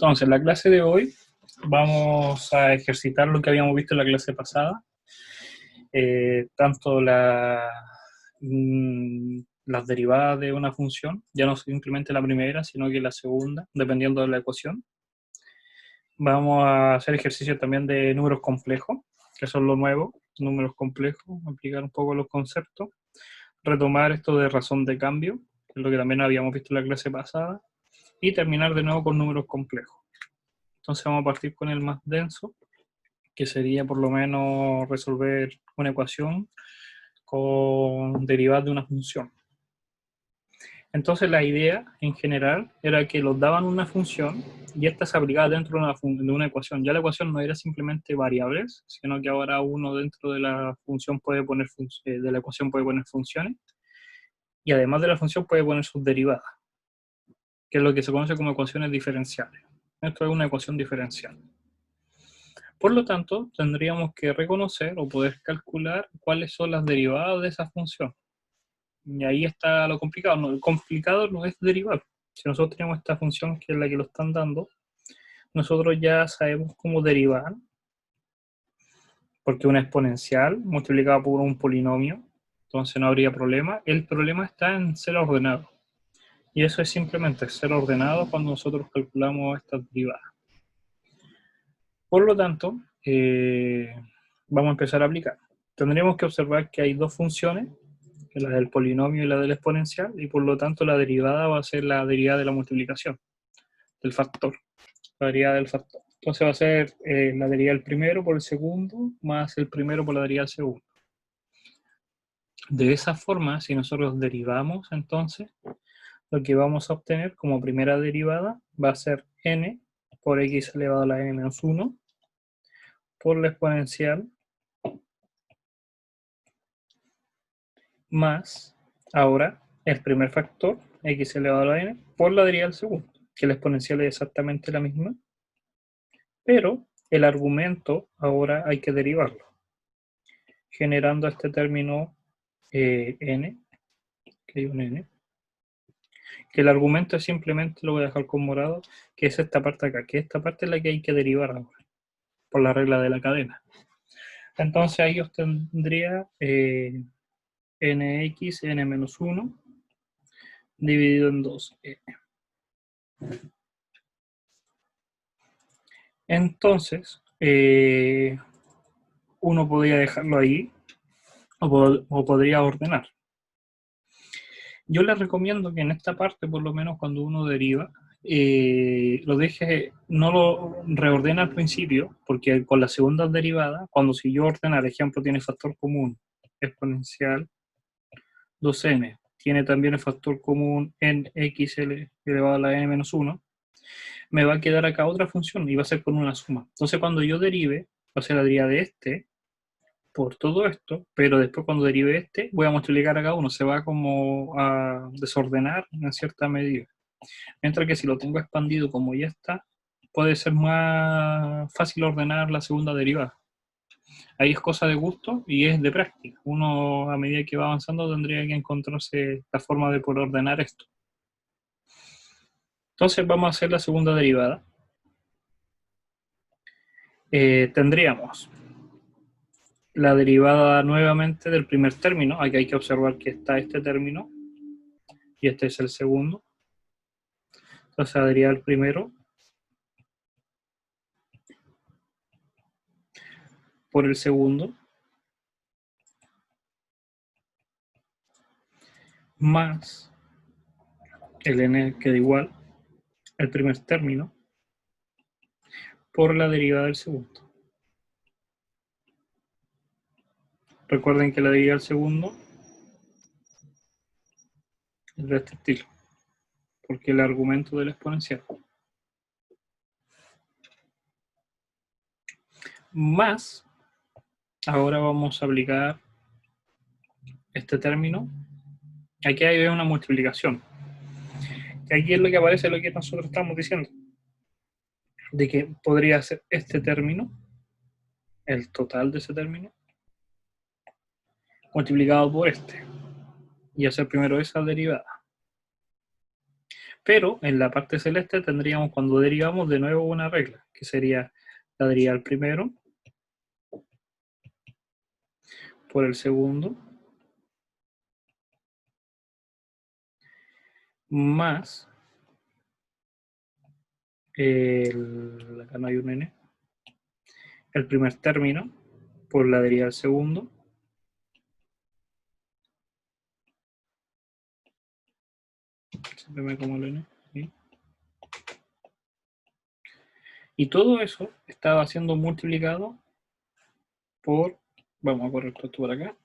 Entonces, en la clase de hoy vamos a ejercitar lo que habíamos visto en la clase pasada, tanto las derivadas de una función, ya no simplemente la primera, sino que la segunda, dependiendo de la ecuación. Vamos a hacer ejercicios también de números complejos, que son lo nuevo, números complejos, aplicar un poco los conceptos, retomar esto de razón de cambio, que es lo que también habíamos visto en la clase pasada, y terminar de nuevo con números complejos. Entonces vamos a partir con el más denso, que sería por lo menos resolver una ecuación con derivadas de una función. Entonces la idea en general era que los daban una función y esta se aplicaba dentro de una ecuación. Ya la ecuación no era simplemente variables, sino que ahora uno dentro de la función puede poner de la ecuación puede poner funciones y además de la función puede poner sus derivadas, que es lo que se conoce como ecuaciones diferenciales. Esto es una ecuación diferencial. Por lo tanto, tendríamos que reconocer o poder calcular cuáles son las derivadas de esa función. Y ahí está lo complicado. No, el complicado no es derivar. Si nosotros tenemos esta función que es la que lo están dando, nosotros ya sabemos cómo derivar, porque una exponencial multiplicada por un polinomio, entonces no habría problema. El problema está en ser ordenado. Y eso es simplemente ser ordenado cuando nosotros calculamos estas derivadas. Por lo tanto, vamos a empezar a aplicar. Tendríamos que observar que hay dos funciones, la del polinomio y la del exponencial, y por lo tanto la derivada va a ser la derivada de la multiplicación, del factor, la derivada del factor. Entonces va a ser la derivada del primero por el segundo, más el primero por la derivada del segundo. De esa forma, si nosotros derivamos, entonces, lo que vamos a obtener como primera derivada va a ser n por x elevado a la n menos 1 por la exponencial más, ahora, el primer factor, x elevado a la n, por la derivada del segundo, que la exponencial es exactamente la misma, pero el argumento ahora hay que derivarlo, generando este término n, que hay un n, que el argumento es simplemente, lo voy a dejar con morado, que es esta parte acá, que esta parte es la que hay que derivar ahora, por la regla de la cadena. Entonces ahí obtendría nx, n menos 1, dividido en 2n. Entonces, uno podría dejarlo ahí o podría ordenar. Yo les recomiendo que en esta parte, por lo menos cuando uno deriva, lo deje, no lo reordena al principio, porque con la segunda derivada, cuando si yo ordenar, ejemplo, tiene factor común exponencial 2n, tiene también el factor común en x elevado a la n menos 1, me va a quedar acá otra función y va a ser con una suma. Entonces cuando yo derive, va a ser la derivada de este por todo esto, pero después cuando derive este, voy a multiplicar acá uno, se va como a desordenar en cierta medida. Mientras que si lo tengo expandido como ya está, puede ser más fácil ordenar la segunda derivada. Ahí es cosa de gusto y es de práctica. Uno a medida que va avanzando tendría que encontrarse la forma de poder ordenar esto. Entonces vamos a hacer la segunda derivada. Tendríamos la derivada nuevamente del primer término. Aquí hay que observar que está este término y este es el segundo. Entonces la derivada del primero por el segundo más el n queda igual el primer término por la derivada del segundo. Recuerden que la derivada del segundo es de este estilo, porque el argumento del exponencial. Más, ahora vamos a aplicar este término. Aquí hay una multiplicación. Y aquí es lo que aparece, lo que nosotros estamos diciendo. De que podría ser este término, el total de ese término, multiplicado por este. Y hacer primero esa derivada. Pero en la parte celeste tendríamos, cuando derivamos, de nuevo una regla, que sería la derivada del primero por el segundo más acá no hay un n, el primer término por la derivada del segundo siempre me como el n, ¿sí? Y todo eso estaba siendo multiplicado por, vamos a correr esto por acá,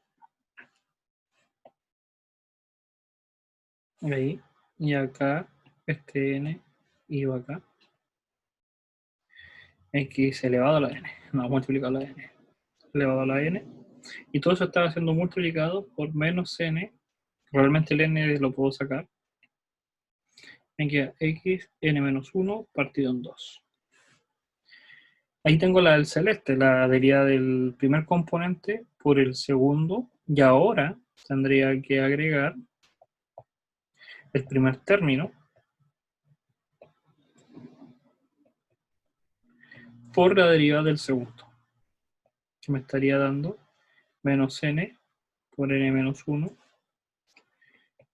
ahí, y acá este n iba acá, x elevado a la n, no, multiplicado a la n, elevado a la n, y todo eso estaba siendo multiplicado por menos n, realmente el n lo puedo sacar, me queda x n menos 1 partido en 2. Ahí tengo la del celeste, la derivada del primer componente por el segundo, y ahora tendría que agregar el primer término por la derivada del segundo, que me estaría dando menos n por n menos 1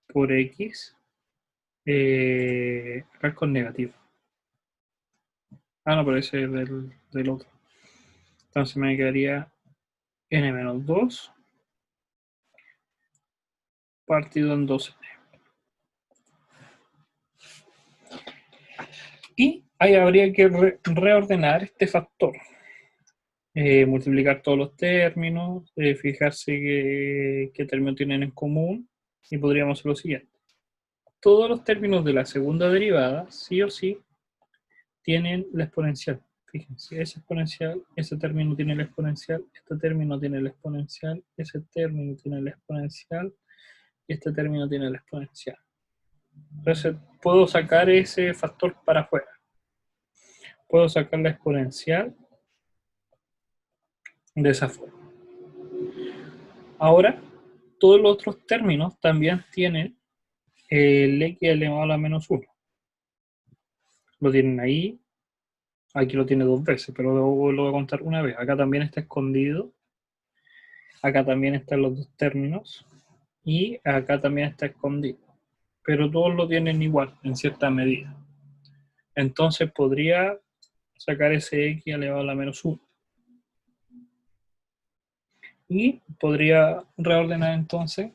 por x, acá es con negativo. Ah, no, pero ese es del otro. Entonces me quedaría n menos 2 partido en 2n. Y ahí habría que reordenar este factor. Multiplicar todos los términos, fijarse qué términos tienen en común, y podríamos hacer lo siguiente. Todos los términos de la segunda derivada, sí o sí, tienen la exponencial. Fíjense, ese exponencial, ese término tiene la exponencial, este término tiene la exponencial, ese término tiene la exponencial, y este término tiene la exponencial. Entonces, puedo sacar ese factor para afuera. Puedo sacar la exponencial de esa forma. Ahora, todos los otros términos también tienen el x elevado a la menos 1. Lo tienen ahí, aquí lo tiene dos veces, pero lo voy a contar una vez. Acá también está escondido, acá también están los dos términos, y acá también está escondido. Pero todos lo tienen igual, en cierta medida. Entonces podría sacar ese x elevado a la menos 1. Y podría reordenar entonces,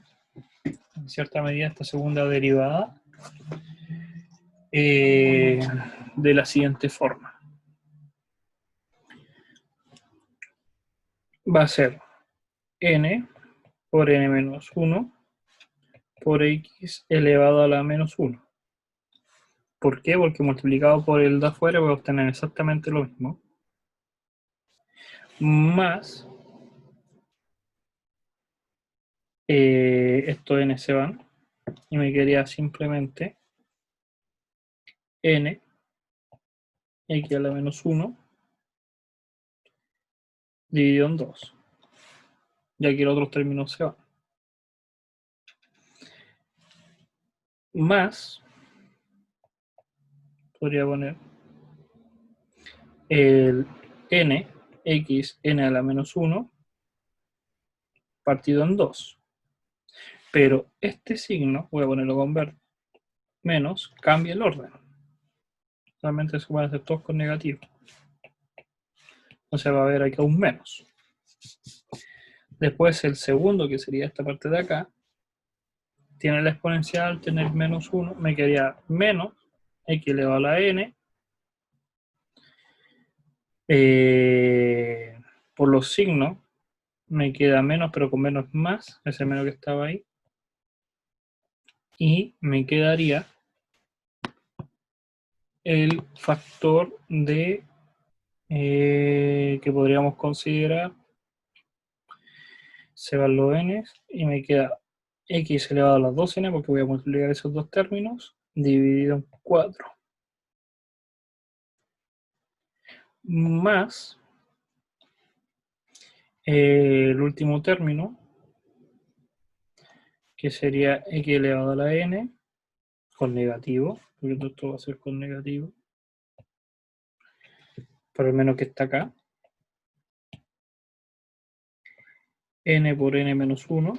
en cierta medida, esta segunda derivada de la siguiente forma. Va a ser n por n menos 1 por x elevado a la menos 1. ¿Por qué? Porque multiplicado por el de afuera voy a obtener exactamente lo mismo. Más estos n se van y me quedaría simplemente n x a la menos 1 dividido en 2. Y aquí los otros términos se van. Más, podría poner el n x n a la menos 1 partido en 2. Pero este signo, voy a ponerlo con verde, menos, cambia el orden. Realmente se pueden hacer todos con negativo. Entonces va a haber aquí un menos. Después el segundo, que sería esta parte de acá, tiene la exponencial, tener menos 1, me quedaría menos x elevado a la n por los signos me queda menos, pero con menos más, ese menos que estaba ahí, y me quedaría el factor de que podríamos considerar, se van los n y me queda x elevado a las 2n, porque voy a multiplicar esos dos términos, dividido en 4. Más el último término, que sería x elevado a la n, con negativo, porque todo esto va a ser con negativo, por el menos que está acá, n por n menos 1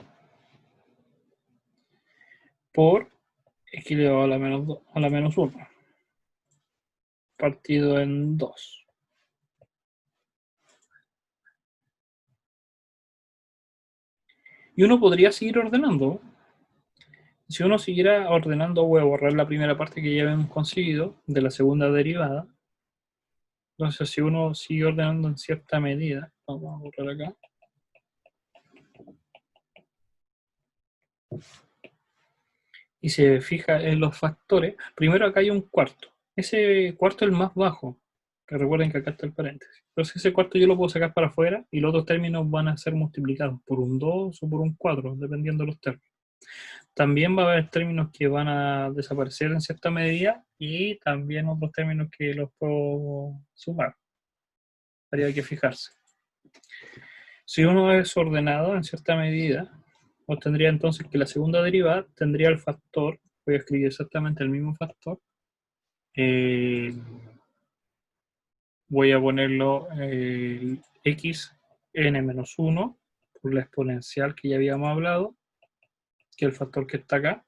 por x elevado a la menos 1, partido en 2. Y uno podría seguir ordenando. Si uno siguiera ordenando, voy a borrar la primera parte que ya habíamos conseguido de la segunda derivada. Entonces, si uno sigue ordenando en cierta medida, vamos a borrar acá. Y se fija en los factores. Primero acá hay un cuarto. Ese cuarto es el más bajo. Que recuerden que acá está el paréntesis. Entonces ese cuarto yo lo puedo sacar para afuera y los otros términos van a ser multiplicados por un 2 o por un 4, dependiendo de los términos. También va a haber términos que van a desaparecer en cierta medida y también otros términos que los puedo sumar. Habría que fijarse. Si uno es ordenado en cierta medida, obtendría entonces que la segunda derivada tendría el factor, voy a escribir exactamente el mismo factor, voy a ponerlo x n menos 1 por la exponencial que ya habíamos hablado, que es el factor que está acá,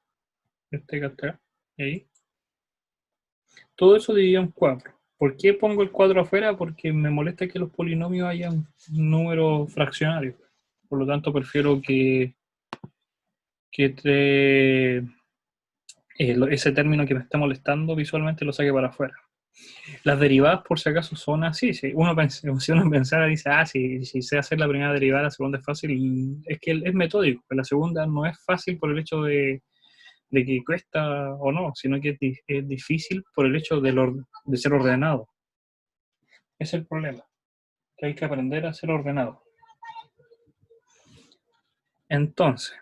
este que está ahí. Todo eso dividido en 4. ¿Por qué pongo el 4 afuera? Porque me molesta que los polinomios hayan números fraccionarios. Por lo tanto, prefiero que ese término que me está molestando visualmente lo saque para afuera. Las derivadas, por si acaso, son así. Si uno pensara, dice, si sé hacer la primera derivada, la segunda es fácil. Y es que es metódico. La segunda no es fácil por el hecho de que cuesta o no, sino que es difícil por el hecho de ser ordenado. Ese es el problema, que hay que aprender a ser ordenado. Entonces,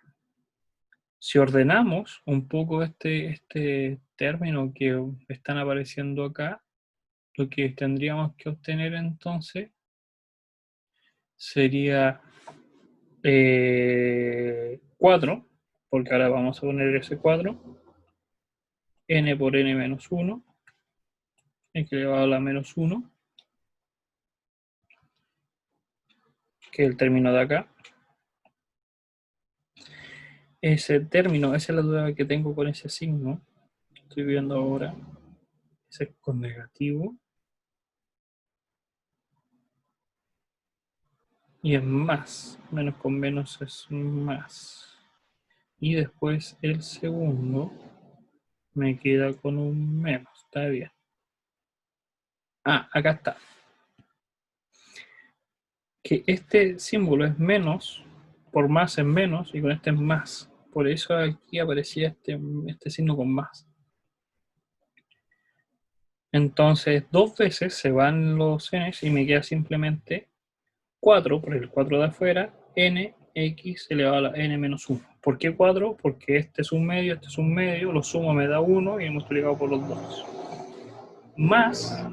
si ordenamos un poco este término que están apareciendo acá, lo que tendríamos que obtener entonces sería 4, porque ahora vamos a poner ese 4, n por n menos 1, x elevado a la menos 1, que es el término de acá. Ese término, esa es la duda que tengo con ese signo, estoy viendo ahora, ese es con negativo, y es más, menos con menos es más. Y después el segundo me queda con un menos, está bien. Acá está. Que este símbolo es menos, por más es menos, y con este es más. Por eso aquí aparecía este signo con más. Entonces, 2 veces se van los n's y me queda simplemente 4 por el 4 de afuera, n, x elevado a la n menos 1. ¿Por qué 4? Porque este es un medio, lo sumo me da 1 y he multiplicado por los dos. Más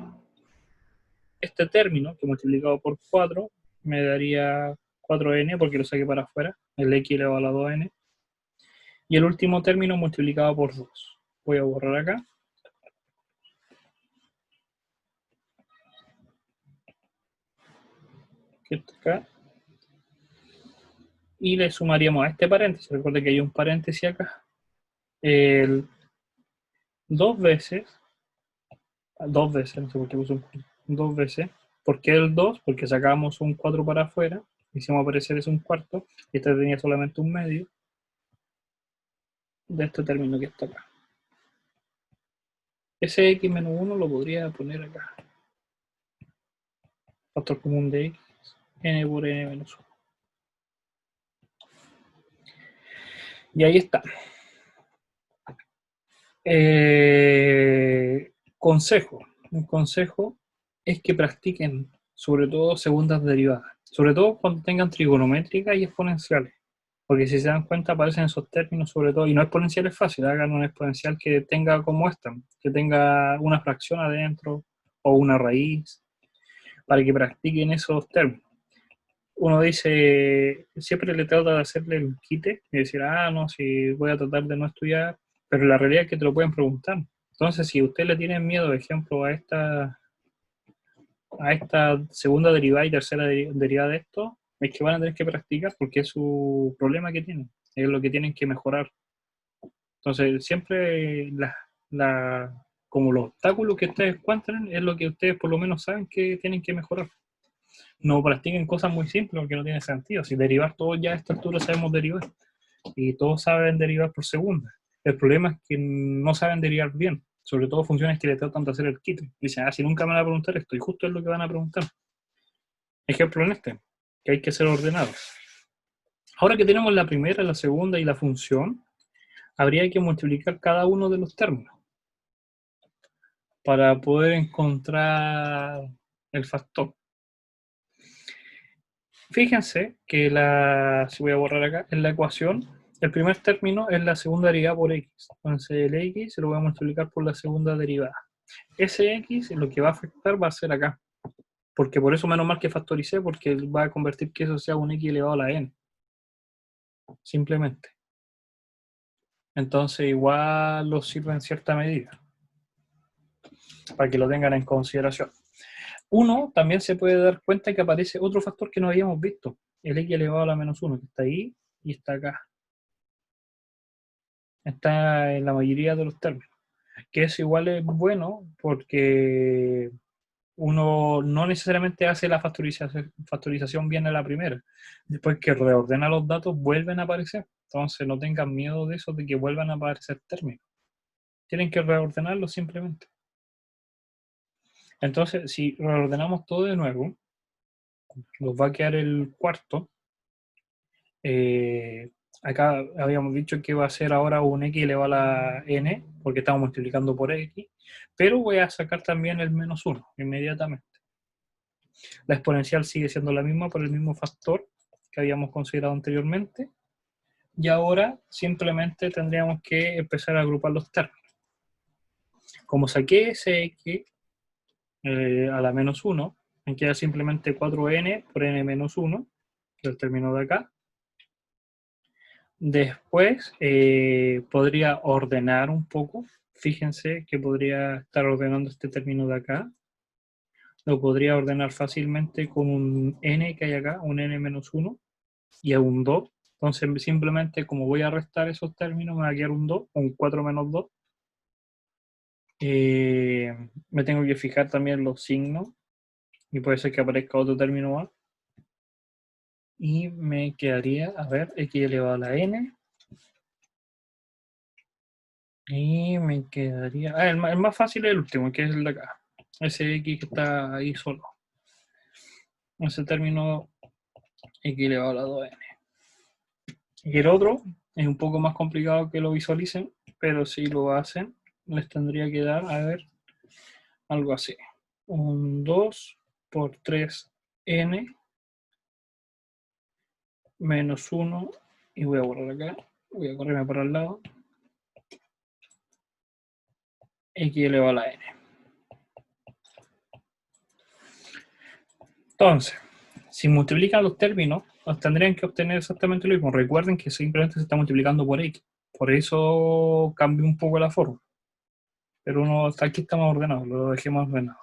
este término, que multiplicado por 4, me daría 4n, porque lo saqué para afuera, el x elevado a la 2n. Y el último término multiplicado por 2. Voy a borrar acá. Que está acá. Y le sumaríamos a este paréntesis. Recuerden que hay un paréntesis acá. Dos veces, no sé por qué puse dos veces. ¿Por qué el 2? Porque sacamos un 4 para afuera, hicimos aparecer es un cuarto, y este tenía solamente un medio de este término que está acá. Ese x menos 1 lo podría poner acá. Factor común de x, n por n menos 1. Y ahí está. Consejo. Un consejo es que practiquen sobre todo segundas derivadas, sobre todo cuando tengan trigonométricas y exponenciales, porque si se dan cuenta aparecen esos términos sobre todo, y no exponencial es fácil, hagan un exponencial que tenga como esta, que tenga una fracción adentro o una raíz, para que practiquen esos términos. Uno dice, siempre le trata de hacerle el quite y decir, no, si voy a tratar de no estudiar, pero la realidad es que te lo pueden preguntar. Entonces, si usted le tiene miedo, por ejemplo, a esta segunda derivada y tercera derivada de esto, es que van a tener que practicar porque es su problema que tienen, es lo que tienen que mejorar. Entonces, siempre como los obstáculos que ustedes encuentran es lo que ustedes por lo menos saben que tienen que mejorar. No practiquen cosas muy simples porque no tiene sentido. Si derivar, todos ya a esta altura sabemos derivar. Y todos saben derivar por segunda. El problema es que no saben derivar bien. Sobre todo funciones que le tratan de hacer el quite. Dicen, si nunca me van a preguntar esto. Y justo es lo que van a preguntar. Ejemplo en este, que hay que ser ordenados. Ahora que tenemos la primera, la segunda y la función, habría que multiplicar cada uno de los términos para poder encontrar el factor. Fíjense que si voy a borrar acá, en la ecuación, el primer término es la segunda derivada por x. Entonces el x se lo voy a multiplicar por la segunda derivada. Ese x lo que va a afectar va a ser acá. Porque por eso menos mal que factoricé, porque va a convertir que eso sea un x elevado a la n. Simplemente. Entonces igual los sirve en cierta medida. Para que lo tengan en consideración. Uno también se puede dar cuenta que aparece otro factor que no habíamos visto. El x elevado a la menos 1, que está ahí y está acá. Está en la mayoría de los términos. Que eso igual es bueno porque uno no necesariamente hace la factorización bien a la primera. Después que reordena los datos, vuelven a aparecer. Entonces no tengan miedo de eso, de que vuelvan a aparecer términos. Tienen que reordenarlos simplemente. Entonces, si reordenamos todo de nuevo, nos va a quedar el cuarto. Acá habíamos dicho que va a ser ahora un x elevado a la n, porque estamos multiplicando por x, pero voy a sacar también el menos 1 inmediatamente. La exponencial sigue siendo la misma por el mismo factor que habíamos considerado anteriormente, y ahora simplemente tendríamos que empezar a agrupar los términos. Como saqué ese x a la menos 1, me queda simplemente 4n por n menos 1, que es el término de acá. Después podría ordenar un poco. Fíjense que podría estar ordenando este término de acá. Lo podría ordenar fácilmente con un n que hay acá, un n menos 1 y a un 2. Entonces simplemente como voy a restar esos términos me va a quedar un 2, un 4 menos 2. Me tengo que fijar también los signos y puede ser que aparezca otro término más. Y me quedaría, a ver, x elevado a la n. Y me quedaría... el más fácil es el último, que es el de acá. Ese x que está ahí solo. Ese término x elevado a la 2n. Y el otro es un poco más complicado que lo visualicen, pero si lo hacen, les tendría que dar, a ver, algo así. Un 2 por 3n menos 1, y voy a borrar acá, voy a correrme por al lado, x elevado a la n. Entonces, si multiplican los términos, tendrían que obtener exactamente lo mismo. Recuerden que simplemente se está multiplicando por x. Por eso cambia un poco la forma. Pero aquí estamos ordenados, lo dejemos ordenado.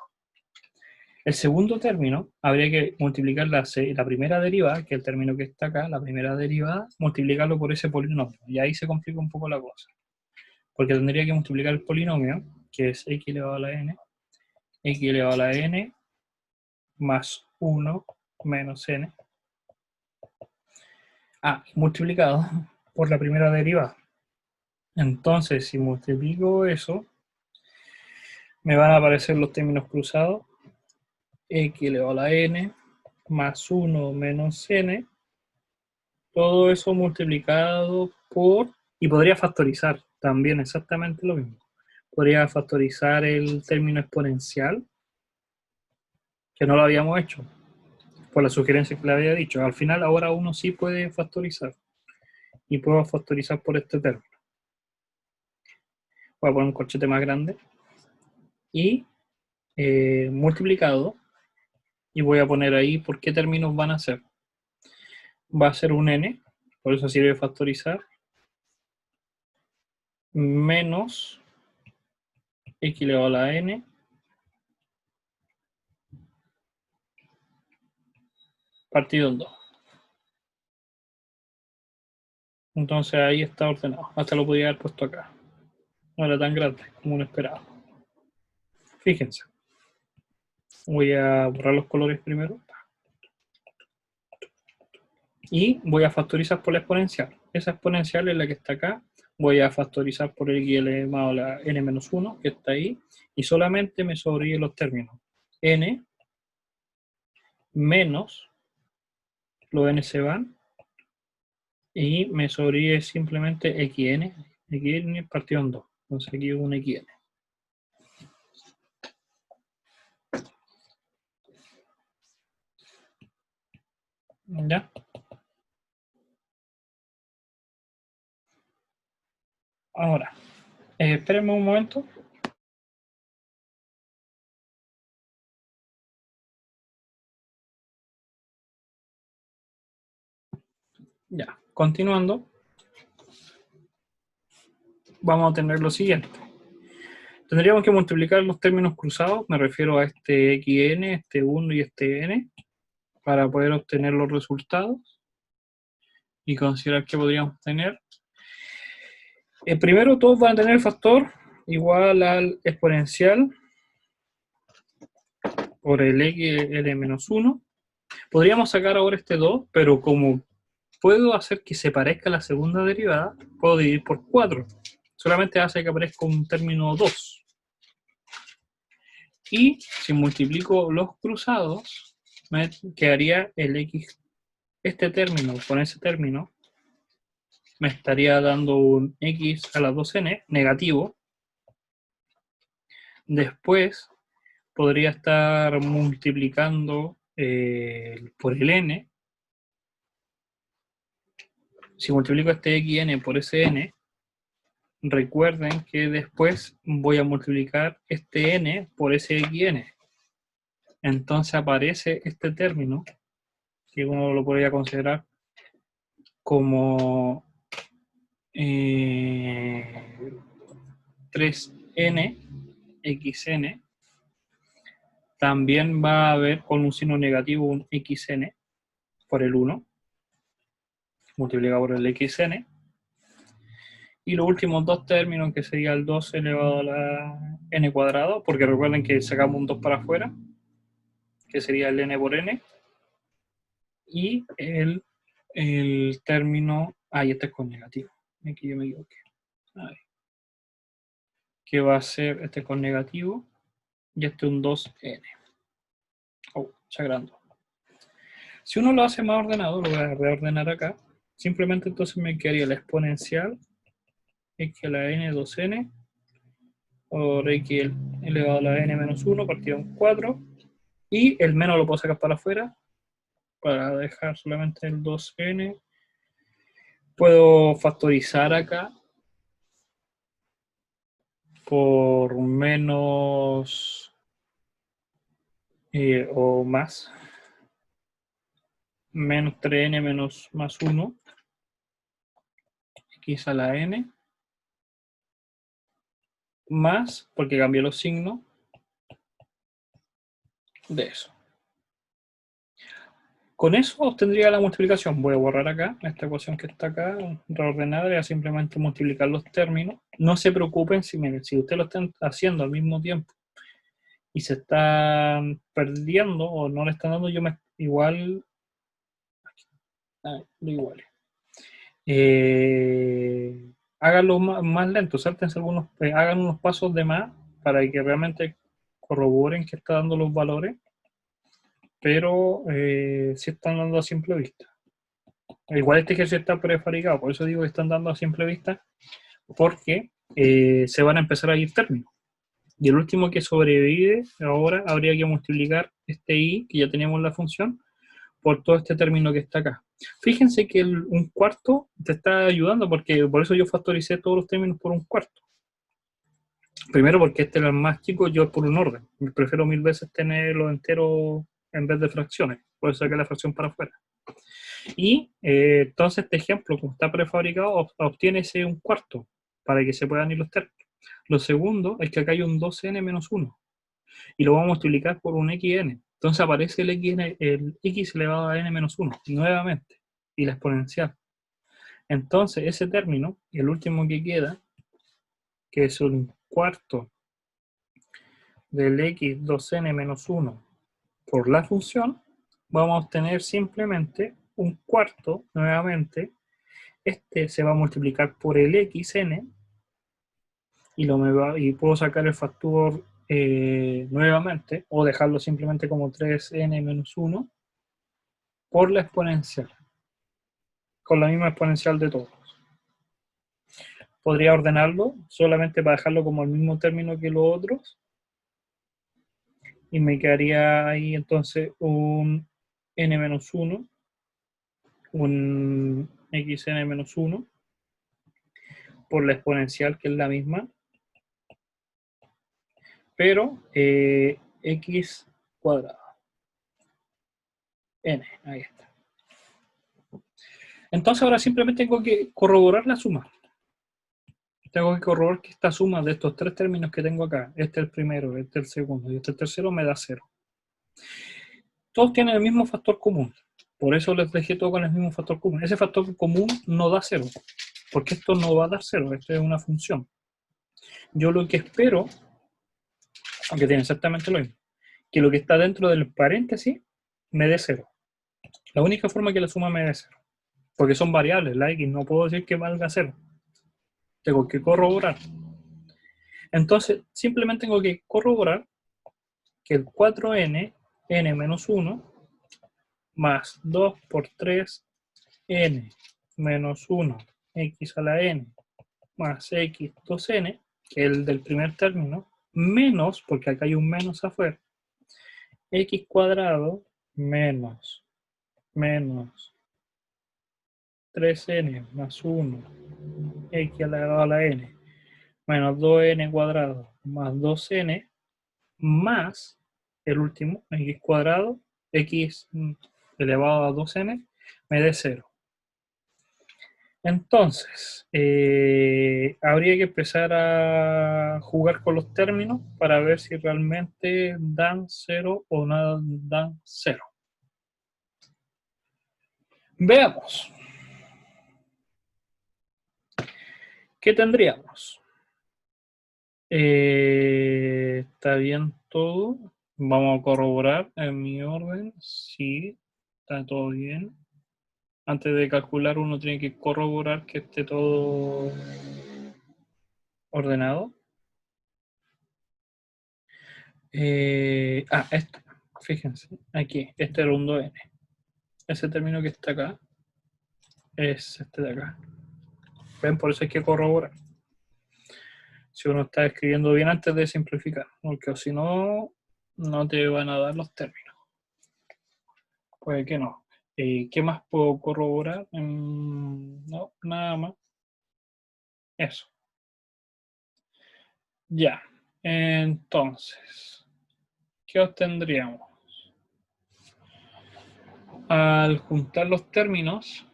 El segundo término, habría que multiplicar la primera derivada, que es el término que está acá, la primera derivada, multiplicarlo por ese polinomio. Y ahí se complica un poco la cosa. Porque tendría que multiplicar el polinomio, que es x elevado a la n, x elevado a la n, más 1 menos n, multiplicado por la primera derivada. Entonces, si multiplico eso, me van a aparecer los términos cruzados, x elevado a la n, más 1 menos n, todo eso multiplicado por, y podría factorizar también exactamente lo mismo. Podría factorizar el término exponencial, que no lo habíamos hecho, por la sugerencia que le había dicho. Al final, ahora uno sí puede factorizar, y puedo factorizar por este término. Voy a poner un corchete más grande, y multiplicado, y voy a poner ahí por qué términos van a ser. Va a ser un n, por eso sirve factorizar, menos x elevado a la n partido en 2. Entonces ahí está ordenado. Hasta lo podía haber puesto acá. No era tan grande como uno esperaba. Fíjense. Voy a borrar los colores primero. Y voy a factorizar por la exponencial. Esa exponencial es la que está acá. Voy a factorizar por el x elevado a la n-1, que está ahí. Y solamente me sobreviven los términos. N menos, los n se van. Y me sobrevive simplemente xn partido en 2. Entonces aquí un xn. ¿Ya? Ahora, espérenme un momento. Ya, continuando, vamos a tener lo siguiente. Tendríamos que multiplicar los términos cruzados, me refiero a este xn, este 1 y este n, para poder obtener los resultados y considerar que podríamos tener. Primero, todos van a tener el factor igual al exponencial por el xn-1. Podríamos sacar ahora este 2, pero como puedo hacer que se parezca a la segunda derivada, puedo dividir por 4. Solamente hace que aparezca un término 2. Y si multiplico los cruzados, me quedaría el x, este término con ese término, me estaría dando un x a la 2n negativo. Después podría estar multiplicando por el n. Si multiplico este xn por ese n, recuerden que después voy a multiplicar este n por ese xn. Entonces aparece este término, que uno lo podría considerar como 3n xn. También va a haber con un signo negativo un xn por el 1, multiplicado por el xn. Y los últimos dos términos, que sería el 2 elevado a la n cuadrado, porque recuerden que sacamos un 2 para afuera, que sería el n por n. Y el término, este es con negativo, aquí yo me equivoqué. Que va a ser este con negativo y este un 2n. Sagrando. Si uno lo hace más ordenado, lo voy a reordenar acá. Simplemente entonces me quedaría la exponencial x a la n 2n por x elevado a la n menos 1 partido en 4. Y el menos lo puedo sacar para afuera para dejar solamente el 2n. Puedo factorizar acá por menos o más, menos 3n menos más 1, x a la n, más, porque cambié los signos, de eso. Con eso obtendría la multiplicación. Voy a borrar acá, esta ecuación que está acá, reordenada, y a simplemente multiplicar los términos. No se preocupen si ustedes lo están haciendo al mismo tiempo y se están perdiendo o no le están dando, yo igual háganlo más lento, sáltense algunos, hagan unos pasos de más para que realmente corroboren que está dando los valores, pero sí están dando a simple vista. Igual este ejercicio está prefabricado, por eso digo que están dando a simple vista, porque se van a empezar a ir términos. Y el último que sobrevive, ahora habría que multiplicar este i, que ya tenemos la función, por todo este término que está acá. Fíjense que un cuarto te está ayudando, porque por eso yo factoricé todos los términos por un cuarto. Primero porque este era el más chico, yo por un orden. Prefiero 1000 veces tenerlo entero en vez de fracciones, por eso saqué la fracción para afuera. Y entonces este ejemplo, como está prefabricado, obtiene ese un cuarto, para que se puedan ir los términos. Lo segundo es que acá hay un 2n menos 1 y lo vamos a multiplicar por un xn. Entonces aparece el x elevado a n menos 1 nuevamente y la exponencial. Entonces ese término, el último que queda, que es un cuarto del x 2n menos 1 por la función, vamos a obtener simplemente un cuarto nuevamente. Este se va a multiplicar por el xn y puedo sacar el factor nuevamente o dejarlo simplemente como 3n menos 1 por la exponencial, con la misma exponencial de todos. Podría ordenarlo solamente para dejarlo como el mismo término que los otros y me quedaría ahí entonces un n menos 1, un xn menos 1 por la exponencial que es la misma, pero x cuadrado, n, ahí está. Entonces ahora simplemente tengo que corroborar la suma. Tengo que corroborar que esta suma de estos tres términos que tengo acá, este es el primero, este es el segundo y este es el tercero, me da 0. Todos tienen el mismo factor común. Por eso les dejé todo con el mismo factor común. Ese factor común no da 0, porque esto no va a dar 0, esto es una función. Yo lo que espero, aunque tiene exactamente lo mismo, que lo que está dentro del paréntesis me dé 0. La única forma que la suma me dé 0. Porque son variables, la x, no puedo decir que valga 0. Tengo que corroborar. Entonces, simplemente tengo que corroborar que el 4n, n menos 1, más 2 por 3, n menos 1, x a la n, más x 2n, que es el del primer término, menos, porque acá hay un menos afuera, x cuadrado menos 3n más 1, x elevado a la n, menos 2n cuadrado más 2n, más el último, x cuadrado, x elevado a 2n, me dé 0. Entonces, habría que empezar a jugar con los términos para ver si realmente dan 0 o no dan 0. Veamos. ¿Qué tendríamos? ¿Está bien todo? Vamos a corroborar en mi orden. Sí, está todo bien. Antes de calcular uno tiene que corroborar que esté todo ordenado. Esto, fíjense, aquí, este era un 2n. Ese término que está acá es este de acá. ¿Ven? Por eso hay que corroborar. Si uno está escribiendo bien antes de simplificar, porque si no, no te van a dar los términos. Puede que no. ¿Qué más puedo corroborar? No, nada más. Eso. Ya. Entonces, ¿qué obtendríamos? Al juntar los términos,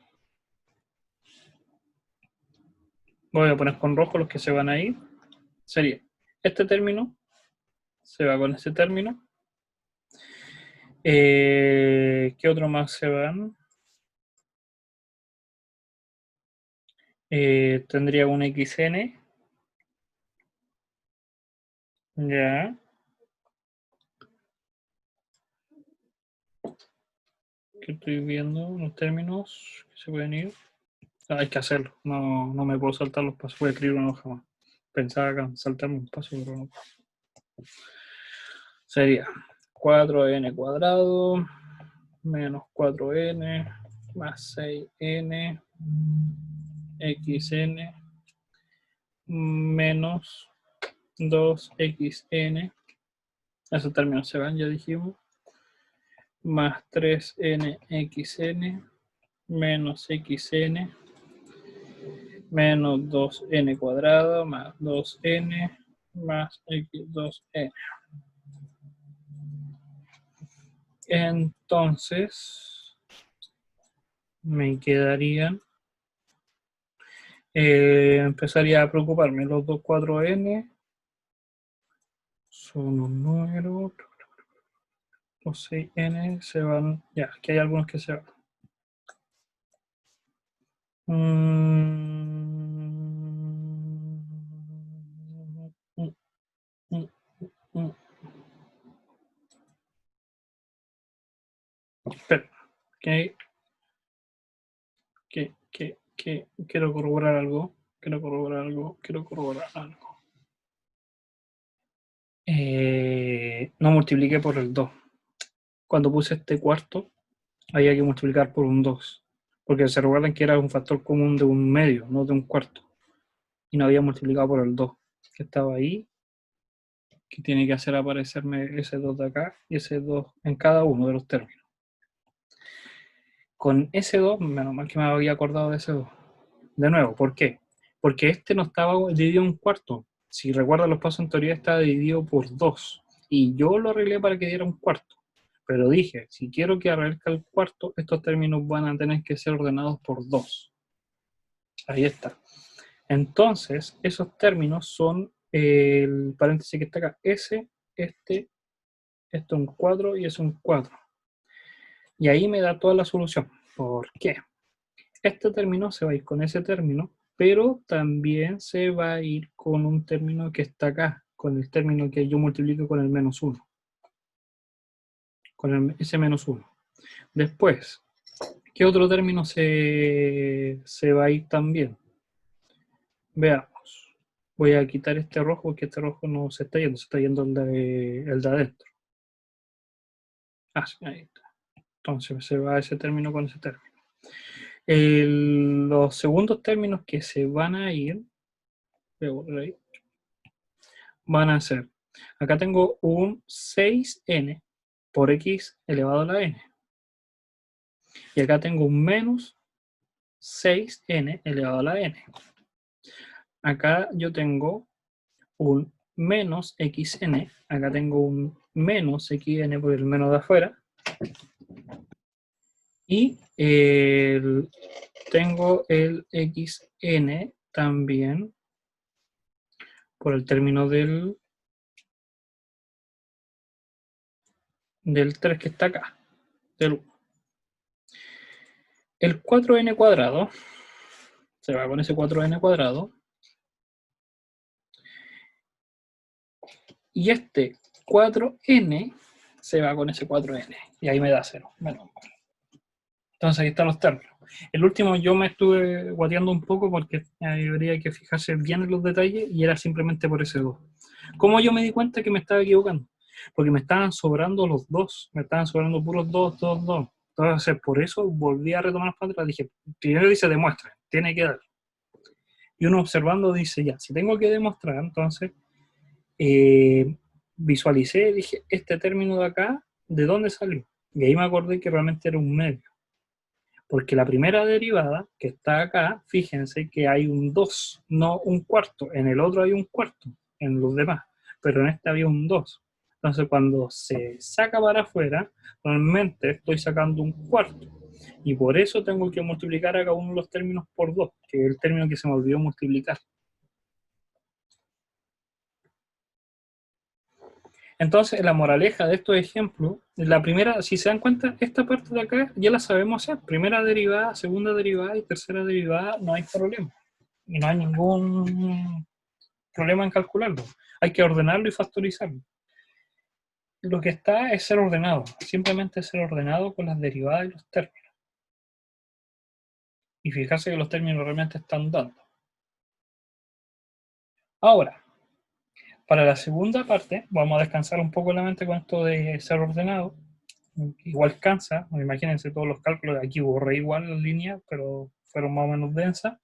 voy a poner con rojo los que se van a ir. Sería este término, se va con este término. ¿Qué otro más se van? Tendría un xn. Ya. Que estoy viendo los términos que se pueden ir. Hay que hacerlo, no me puedo saltar los pasos, voy a escribir una hoja más. Pensaba saltarme un paso, pero no. Sería 4n cuadrado menos 4n más 6n xn menos 2xn. Esos términos se van, ya dijimos. Más 3n xn menos xn menos 2n cuadrado más 2n más x2n. Entonces me quedarían empezaría a preocuparme. Los 2, 4n son un número. Los 6n se van. Ya, aquí hay algunos que se van. Espera, quiero corroborar algo. No multipliqué por el 2. Cuando puse este cuarto, había que multiplicar por un 2. Porque se recuerdan que era un factor común de un medio, no de un cuarto. Y no había multiplicado por el 2, que estaba ahí, que tiene que hacer aparecerme ese 2 de acá y ese 2 en cada uno de los términos. Con ese 2, menos mal que me había acordado de ese 2. De nuevo, ¿por qué? Porque este no estaba dividido en un cuarto. Si recuerdan los pasos en teoría, estaba dividido por 2. Y yo lo arreglé para que diera un cuarto. Pero dije, si quiero que aparezca el cuarto, estos términos van a tener que ser ordenados por 2. Ahí está. Entonces, esos términos son el paréntesis que está acá. Ese, esto es un 4 y es un 4. Y ahí me da toda la solución. ¿Por qué? Este término se va a ir con ese término, pero también se va a ir con un término que está acá, con el término que yo multiplico con el menos 1. Con ese menos 1. Después, ¿qué otro término se va a ir también? Veamos. Voy a quitar este rojo porque este rojo no se está yendo el de adentro. Ah, sí, ahí está. Entonces se va ese término con ese término. Los segundos términos que se van a ir, van a ser, acá tengo un 6n por x elevado a la n. Y acá tengo un menos 6n elevado a la n. Acá yo tengo un menos xn, acá tengo un menos xn por el menos de afuera, y tengo el xn también por el término del 3 que está acá, del 1. El 4n cuadrado se va con ese 4n cuadrado, y este 4n se va con ese 4n, y ahí me da 0. Bueno, entonces ahí están los términos. El último yo me estuve guateando un poco porque habría que fijarse bien en los detalles y era simplemente por ese 2. ¿Cómo yo me di cuenta que me estaba equivocando? Porque me estaban sobrando los 2, me estaban sobrando puros 2, 2, 2. Entonces por eso volví a retomar para atrás. Dije, primero dice demuestra, tiene que dar. Y uno observando dice, ya, si tengo que demostrar, entonces visualicé, dije, este término de acá, ¿de dónde salió? Y ahí me acordé que realmente era un medio. Porque la primera derivada, que está acá, fíjense que hay un 2, no un cuarto. En el otro hay un cuarto, en los demás. Pero en este había un 2. Entonces, cuando se saca para afuera, realmente estoy sacando un cuarto. Y por eso tengo que multiplicar a cada uno de los términos por 2, que es el término que se me olvidó multiplicar. Entonces, la moraleja de estos ejemplos, la primera, si se dan cuenta, esta parte de acá ya la sabemos hacer. Primera derivada, segunda derivada y tercera derivada, no hay problema. Y no hay ningún problema en calcularlo. Hay que ordenarlo y factorizarlo. Lo que está es ser ordenado. Simplemente ser ordenado con las derivadas y los términos. Y fijarse que los términos realmente están dando. Ahora, para la segunda parte, vamos a descansar un poco la mente con esto de ser ordenado. Igual cansa, imagínense todos los cálculos, aquí borré igual las líneas, pero fueron más o menos densas,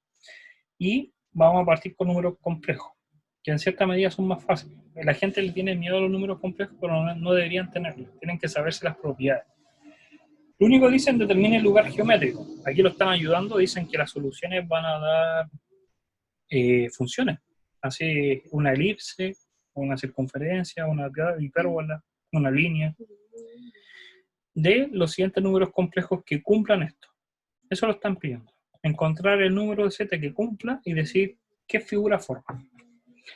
y vamos a partir con números complejos, que en cierta medida son más fáciles. La gente le tiene miedo a los números complejos, pero no deberían tenerlos, tienen que saberse las propiedades. Lo único que dicen, determine el lugar geométrico. Aquí lo están ayudando, dicen que las soluciones van a dar funciones, así una elipse, una circunferencia, una hipérbola, una línea, de los siguientes números complejos que cumplan esto. Eso lo están pidiendo. encontrar el número de z que cumpla y decir qué figura forma.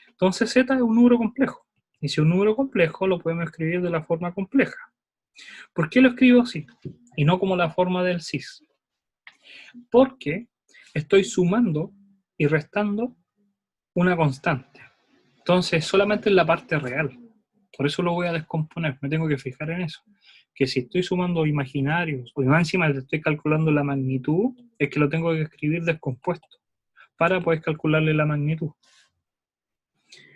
Entonces z es un número complejo. Y si es un número complejo, lo podemos escribir de la forma compleja. ¿Por qué lo escribo así? Y no como la forma del cis. Porque estoy sumando y restando una constante. Entonces, solamente en la parte real. Por eso lo voy a descomponer. Me tengo que fijar en eso. Que si estoy sumando imaginarios, o más encima estoy calculando la magnitud, es que lo tengo que escribir descompuesto para poder calcularle la magnitud.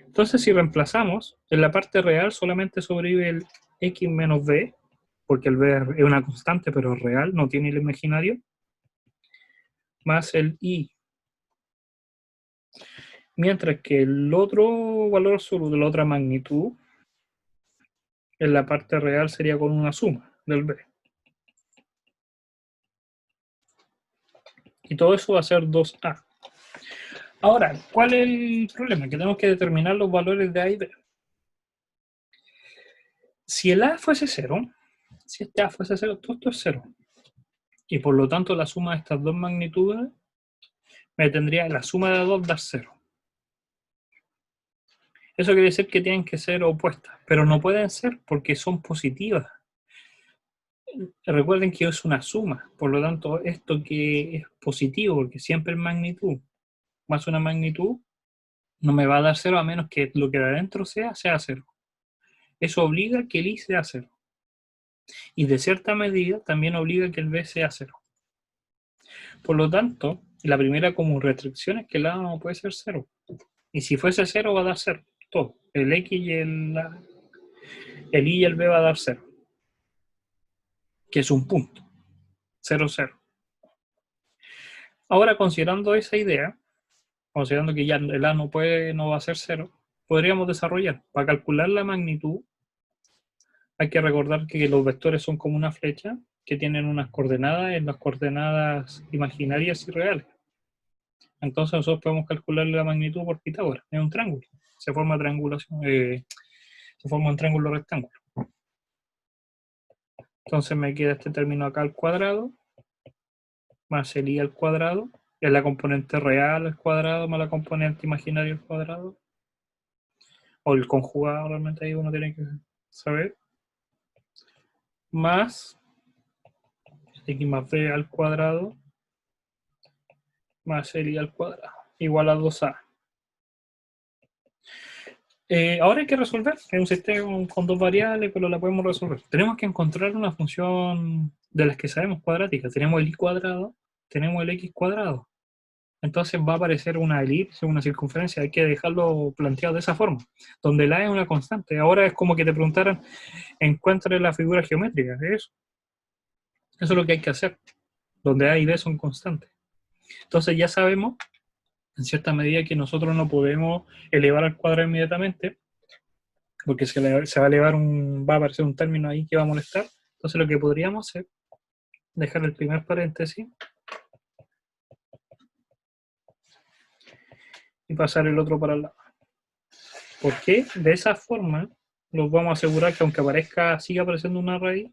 Entonces, si reemplazamos, en la parte real solamente sobrevive el x menos b, porque el b es una constante, pero es real, no tiene el imaginario, más el i. Mientras que el otro valor absoluto de la otra magnitud, en la parte real sería con una suma del b. Y todo eso va a ser 2a. Ahora, ¿cuál es el problema? Que tenemos que determinar los valores de a y b. Si el a fuese 0, si este a fuese 0, todo esto es 0. Y por lo tanto la suma de estas dos magnitudes me tendría, la suma de 2 dar 0. Eso quiere decir que tienen que ser opuestas, pero no pueden ser porque son positivas. Recuerden que es una suma, por lo tanto esto que es positivo, porque siempre es magnitud más una magnitud, no me va a dar 0 a menos que lo que de adentro sea 0. Eso obliga que el i sea 0. Y de cierta medida también obliga que el b sea 0. Por lo tanto, la primera como restricción es que el a no puede ser 0. Y si fuese 0 va a dar 0. Todo. El x y el i y el b va a dar 0. Que es un punto. 0, 0. Ahora, considerando esa idea, considerando que ya el a no va a ser 0, podríamos desarrollar, para calcular la magnitud, hay que recordar que los vectores son como una flecha que tienen unas coordenadas en las coordenadas imaginarias y reales. Entonces nosotros podemos calcular la magnitud por Pitágoras. Es un triángulo. Se forma triangulación, se forma un triángulo rectángulo. Entonces me queda este término acá al cuadrado, más el i al cuadrado, es la componente real al cuadrado, más la componente imaginaria al cuadrado. O el conjugado, realmente ahí uno tiene que saber. Más x más b al cuadrado, más el i al cuadrado, igual a 2a. Ahora hay que resolver, es un sistema con dos variables, pero la podemos resolver. Tenemos que encontrar una función de las que sabemos cuadrática. Tenemos el i cuadrado, tenemos el x cuadrado. Entonces va a aparecer una elipse, una circunferencia, hay que dejarlo planteado de esa forma, donde la es una constante. Ahora es como que te preguntaran, encuentre la figura geométrica, eso es lo que hay que hacer, donde a y b son constantes. Entonces ya sabemos, en cierta medida, que nosotros no podemos elevar al cuadrado inmediatamente, porque se va a elevar va a aparecer un término ahí que va a molestar. Entonces lo que podríamos hacer, dejar el primer paréntesis y pasar el otro para el lado. Porque de esa forma nos vamos a asegurar que aunque siga apareciendo una raíz,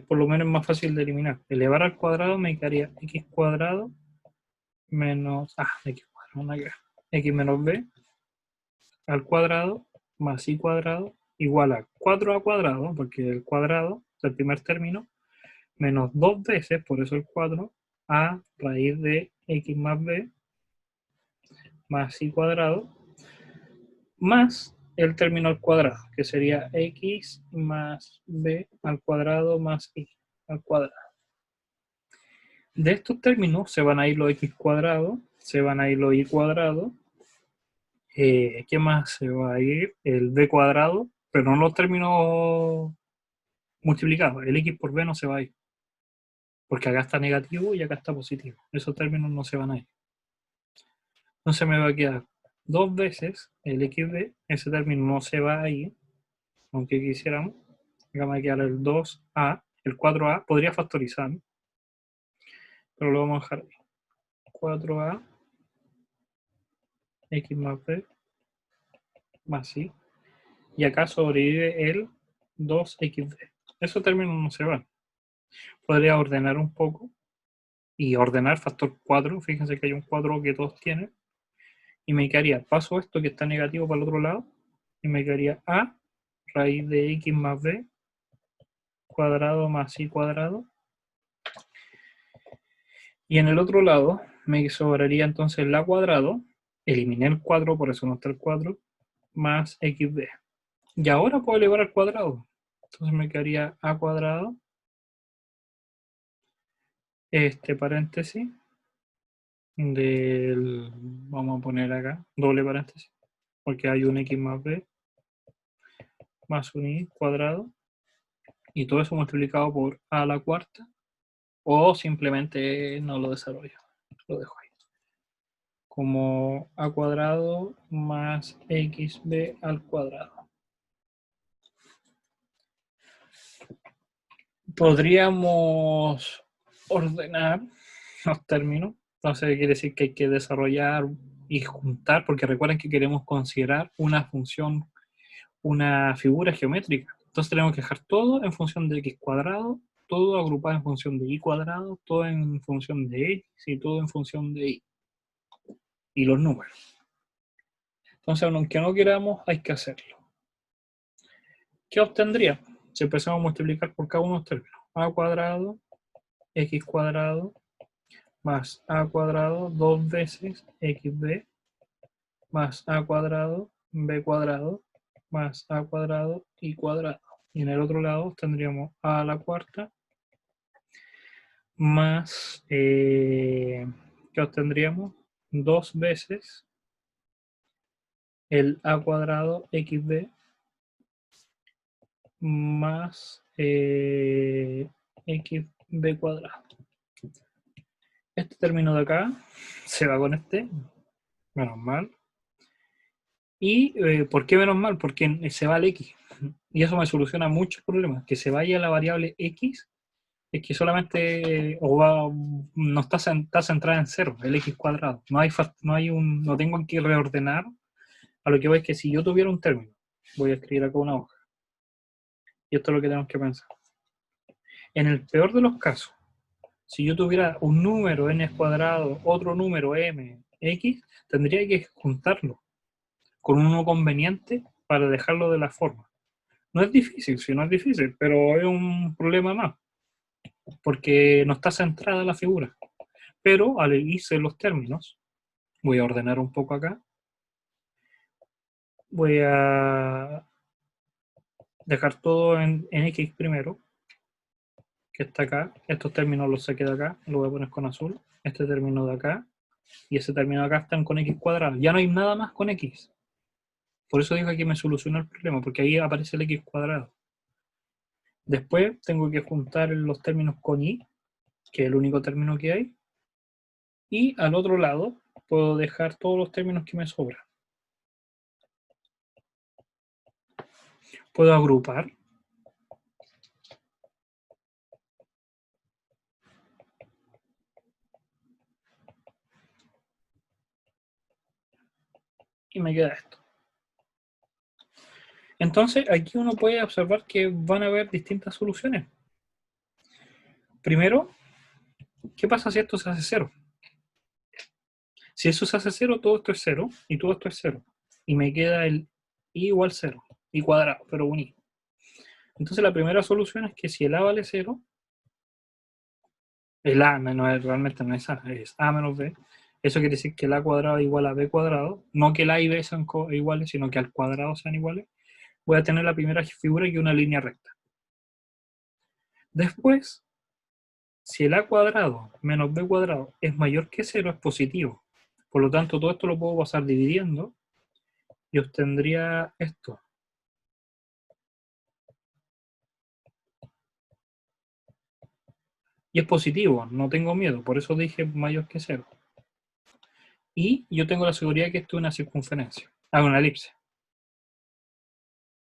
por lo menos es más fácil de eliminar. Elevar al cuadrado me quedaría x cuadrado menos, x cuadrado, x menos b al cuadrado más i cuadrado igual a 4a cuadrado, porque el cuadrado del primer término, menos 2 veces, por eso el 4, a raíz de x más b más i cuadrado, más el término al cuadrado, que sería x más b al cuadrado más i al cuadrado. De estos términos se van a ir los x cuadrados, se van a ir los y cuadrados. ¿Qué más se va a ir? El b cuadrado, pero no los términos multiplicados. El x por b no se va a ir, porque acá está negativo y acá está positivo. Esos términos no se van a ir. Entonces me va a quedar 2 veces el xb, ese término no se va a ir, aunque quisiéramos. Acá me va a quedar el 2a, el 4a, podría factorizar, pero lo vamos a dejar ahí. 4a, x más b, más i, y acá sobrevive el 2xb. Esos términos no se van. Podría ordenar un poco y ordenar factor 4, fíjense que hay un 4 que todos tienen, y me quedaría, paso esto que está negativo para el otro lado, y me quedaría a raíz de x más b cuadrado más y cuadrado. Y en el otro lado me sobraría entonces la cuadrado, eliminé el 4, por eso no está el 4, más xb. Y ahora puedo elevar al cuadrado. Entonces me quedaría a cuadrado, este paréntesis, del, vamos a poner acá, doble paréntesis, porque hay un x más b, más un y cuadrado, y todo eso multiplicado por a a la cuarta, o simplemente no lo desarrollo, lo dejo ahí. Como a cuadrado más xb al cuadrado. Podríamos ordenar los términos, entonces quiere decir que hay que desarrollar y juntar, porque recuerden que queremos considerar una función, una figura geométrica. Entonces tenemos que dejar todo en función de x cuadrado, todo agrupado en función de y cuadrado, todo en función de x y todo en función de y. Y los números. Entonces, aunque no queramos, hay que hacerlo. ¿Qué obtendría? Si empezamos a multiplicar por cada uno de los términos. A cuadrado, x cuadrado, más a cuadrado, 2 veces xb, más a cuadrado, b cuadrado, más a cuadrado, y cuadrado. Y en el otro lado tendríamos a la cuarta, más, ¿qué obtendríamos? 2 veces el a cuadrado xb, más xb cuadrado. Este término de acá se va con este, menos mal. ¿Y por qué menos mal? Porque se va al x. Y eso me soluciona muchos problemas. Que se vaya la variable x es que solamente no está centrada en cero, el x cuadrado. No tengo que reordenar. A lo que voy es que si yo tuviera un término, voy a escribir acá una hoja. Y esto es lo que tenemos que pensar. En el peor de los casos, si yo tuviera un número n cuadrado, otro número m, x, tendría que juntarlo con uno conveniente para dejarlo de la forma. No es difícil, sí, no es difícil, pero es un problema más, porque no está centrada la figura. Pero al irse los términos, voy a ordenar un poco acá, voy a dejar todo en x primero, que está acá, estos términos los saqué de acá, lo voy a poner con azul, este término de acá, y ese término de acá están con x cuadrado, ya no hay nada más con x. Por eso digo que me soluciona el problema, porque ahí aparece el x cuadrado. Después tengo que juntar los términos con y, que es el único término que hay, y al otro lado puedo dejar todos los términos que me sobran. Puedo agrupar. Y me queda esto. Entonces, aquí uno puede observar que van a haber distintas soluciones. Primero, ¿qué pasa si esto se hace cero? Si eso se hace cero, todo esto es cero, y todo esto es cero. Y me queda el y igual 0, y cuadrado, pero un y. Entonces la primera solución es que si el a vale 0, el a realmente no es a, es a menos b. Eso quiere decir que el a cuadrado es igual a b cuadrado, no que el a y b sean iguales, sino que al cuadrado sean iguales. Voy a tener la primera figura que es una línea recta. Después, si el a cuadrado menos b cuadrado es mayor que 0, es positivo. Por lo tanto, todo esto lo puedo pasar dividiendo y obtendría esto. Y es positivo, no tengo miedo, por eso dije mayor que 0. Y yo tengo la seguridad que esto es una circunferencia, una elipse.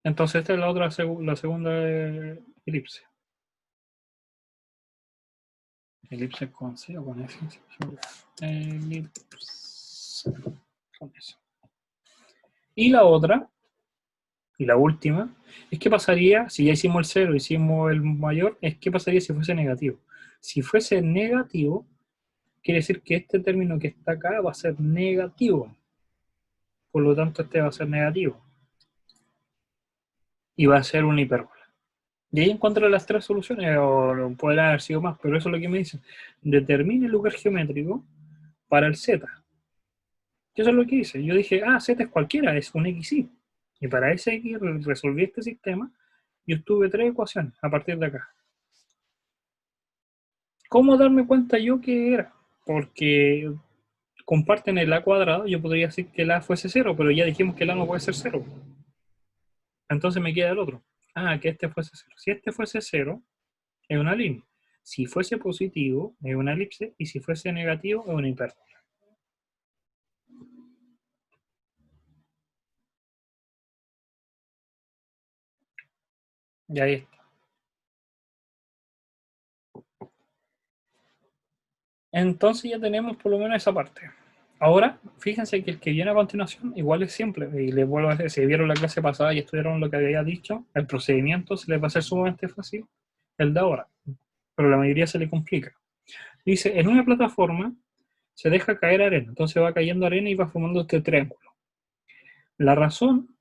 Entonces esta es la segunda elipse. Elipse con C o con F. Elipse con eso. Y la otra, y la última, es qué pasaría, si ya hicimos el 0, hicimos el mayor, es qué pasaría si fuese negativo. Si fuese negativo, quiere decir que este término que está acá va a ser negativo. Por lo tanto, este va a ser negativo. Y va a ser una hipérbola. Y ahí encontré las tres soluciones, o pueden haber sido más, pero eso es lo que me dicen. Determine el lugar geométrico para el z. Eso es lo que hice. Yo dije, z es cualquiera, es un xy. Y para ese x resolví este sistema y obtuve tres ecuaciones a partir de acá. ¿Cómo darme cuenta yo que era? Porque comparten el a cuadrado, yo podría decir que el a fuese 0, pero ya dijimos que el a no puede ser 0. Entonces me queda el otro. Que este fuese 0. Si este fuese 0, es una línea. Si fuese positivo, es una elipse. Y si fuese negativo, es una hipérbola. Y ahí está. Entonces ya tenemos por lo menos esa parte. Ahora, fíjense que el que viene a continuación igual es simple. Y les vuelvo a decir, si vieron la clase pasada y estudiaron lo que había dicho, el procedimiento se les va a hacer sumamente fácil el de ahora. Pero la mayoría se le complica. Dice, en una plataforma se deja caer arena. Entonces va cayendo arena y va formando este triángulo. La razón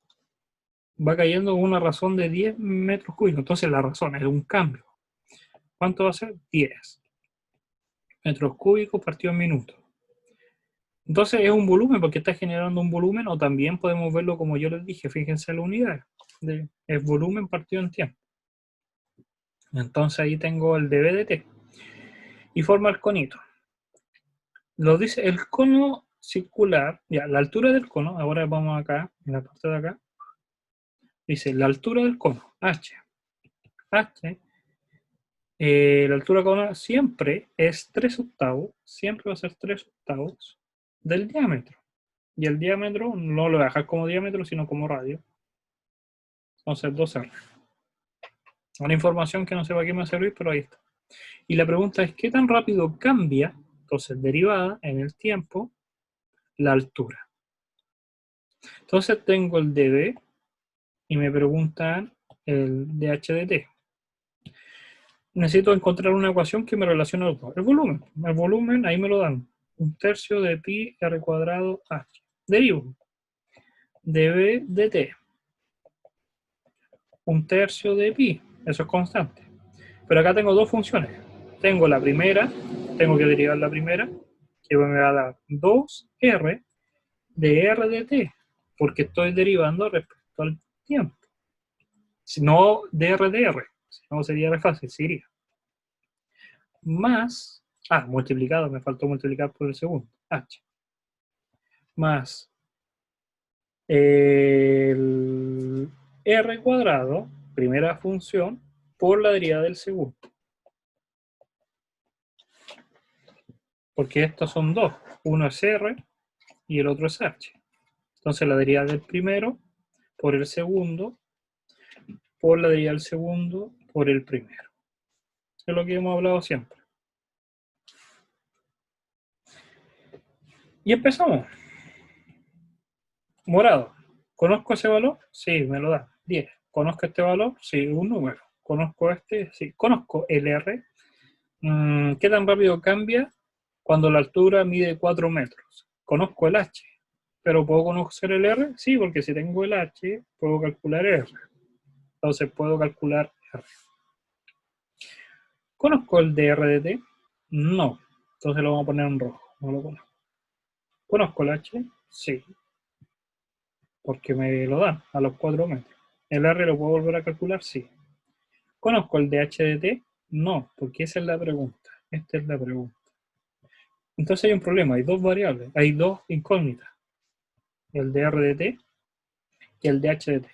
va cayendo con una razón de 10 metros cúbicos. Entonces la razón es un cambio. ¿Cuánto va a ser? 10 metros cúbicos partido en minutos. Entonces es un volumen porque está generando un volumen, o también podemos verlo como yo les dije, fíjense la unidad, es volumen partido en tiempo. Entonces ahí tengo el dB de t y forma el conito. Lo dice el cono circular, ya, la altura del cono, ahora vamos acá, en la parte de acá, dice la altura del cono, h, la altura del cono siempre es 3 octavos, siempre va a ser 3 octavos del diámetro. Y el diámetro no lo voy a dejar como diámetro, sino como radio. Entonces 2R. Una información que no sé para qué me va a servir, pero ahí está. Y la pregunta es, ¿qué tan rápido cambia, entonces derivada en el tiempo, la altura? Entonces tengo el dB y me preguntan el dH de t. Necesito encontrar una ecuación que me relacione los dos. El volumen ahí me lo dan. 1/3 de pi r cuadrado h. Derivo. dB de t. 1/3 de pi. Eso es constante. Pero acá tengo dos funciones. Tengo la primera, tengo que derivar la primera, que me va a dar 2R de R de t, porque estoy derivando respecto al tiempo. Si no dr de R, si no sería re fácil, sería. Más, multiplicado, me faltó multiplicar por el segundo, h. Más el R cuadrado, primera función, por la derivada del segundo. Porque estos son dos, uno es R y el otro es H. Entonces la derivada del primero por el segundo, por la derivada del segundo, por el primero. Es lo que hemos hablado siempre. Y empezamos. Morado. ¿Conozco ese valor? Sí, me lo da. 10. ¿Conozco este valor? Sí, un número. ¿Conozco este? Sí. ¿Conozco el R? ¿Qué tan rápido cambia cuando la altura mide 4 metros? Conozco el H. ¿Pero puedo conocer el R? Sí, porque si tengo el H, puedo calcular R. Entonces puedo calcular R. ¿Conozco el dr de t? No. Entonces lo vamos a poner en rojo. No lo conozco. ¿Conozco el H? Sí. Porque me lo dan a los 4 metros. ¿El R lo puedo volver a calcular? Sí. ¿Conozco el dH de t? No, porque esa es la pregunta. Esta es la pregunta. Entonces hay un problema. Hay dos variables. Hay dos incógnitas. El dr de t y el dH de t.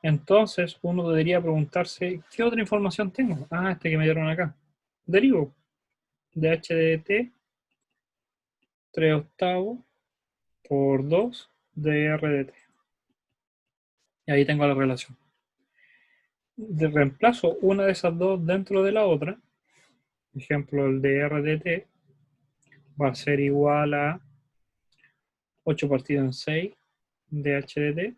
Entonces uno debería preguntarse, ¿qué otra información tengo? Este que me dieron acá. Derivo. dH de t, 3 octavos por 2 dr de t. Y ahí tengo la relación. Reemplazo una de esas dos dentro de la otra. Por ejemplo, el dr de t va a ser igual a 8 partido en 6 dH de t.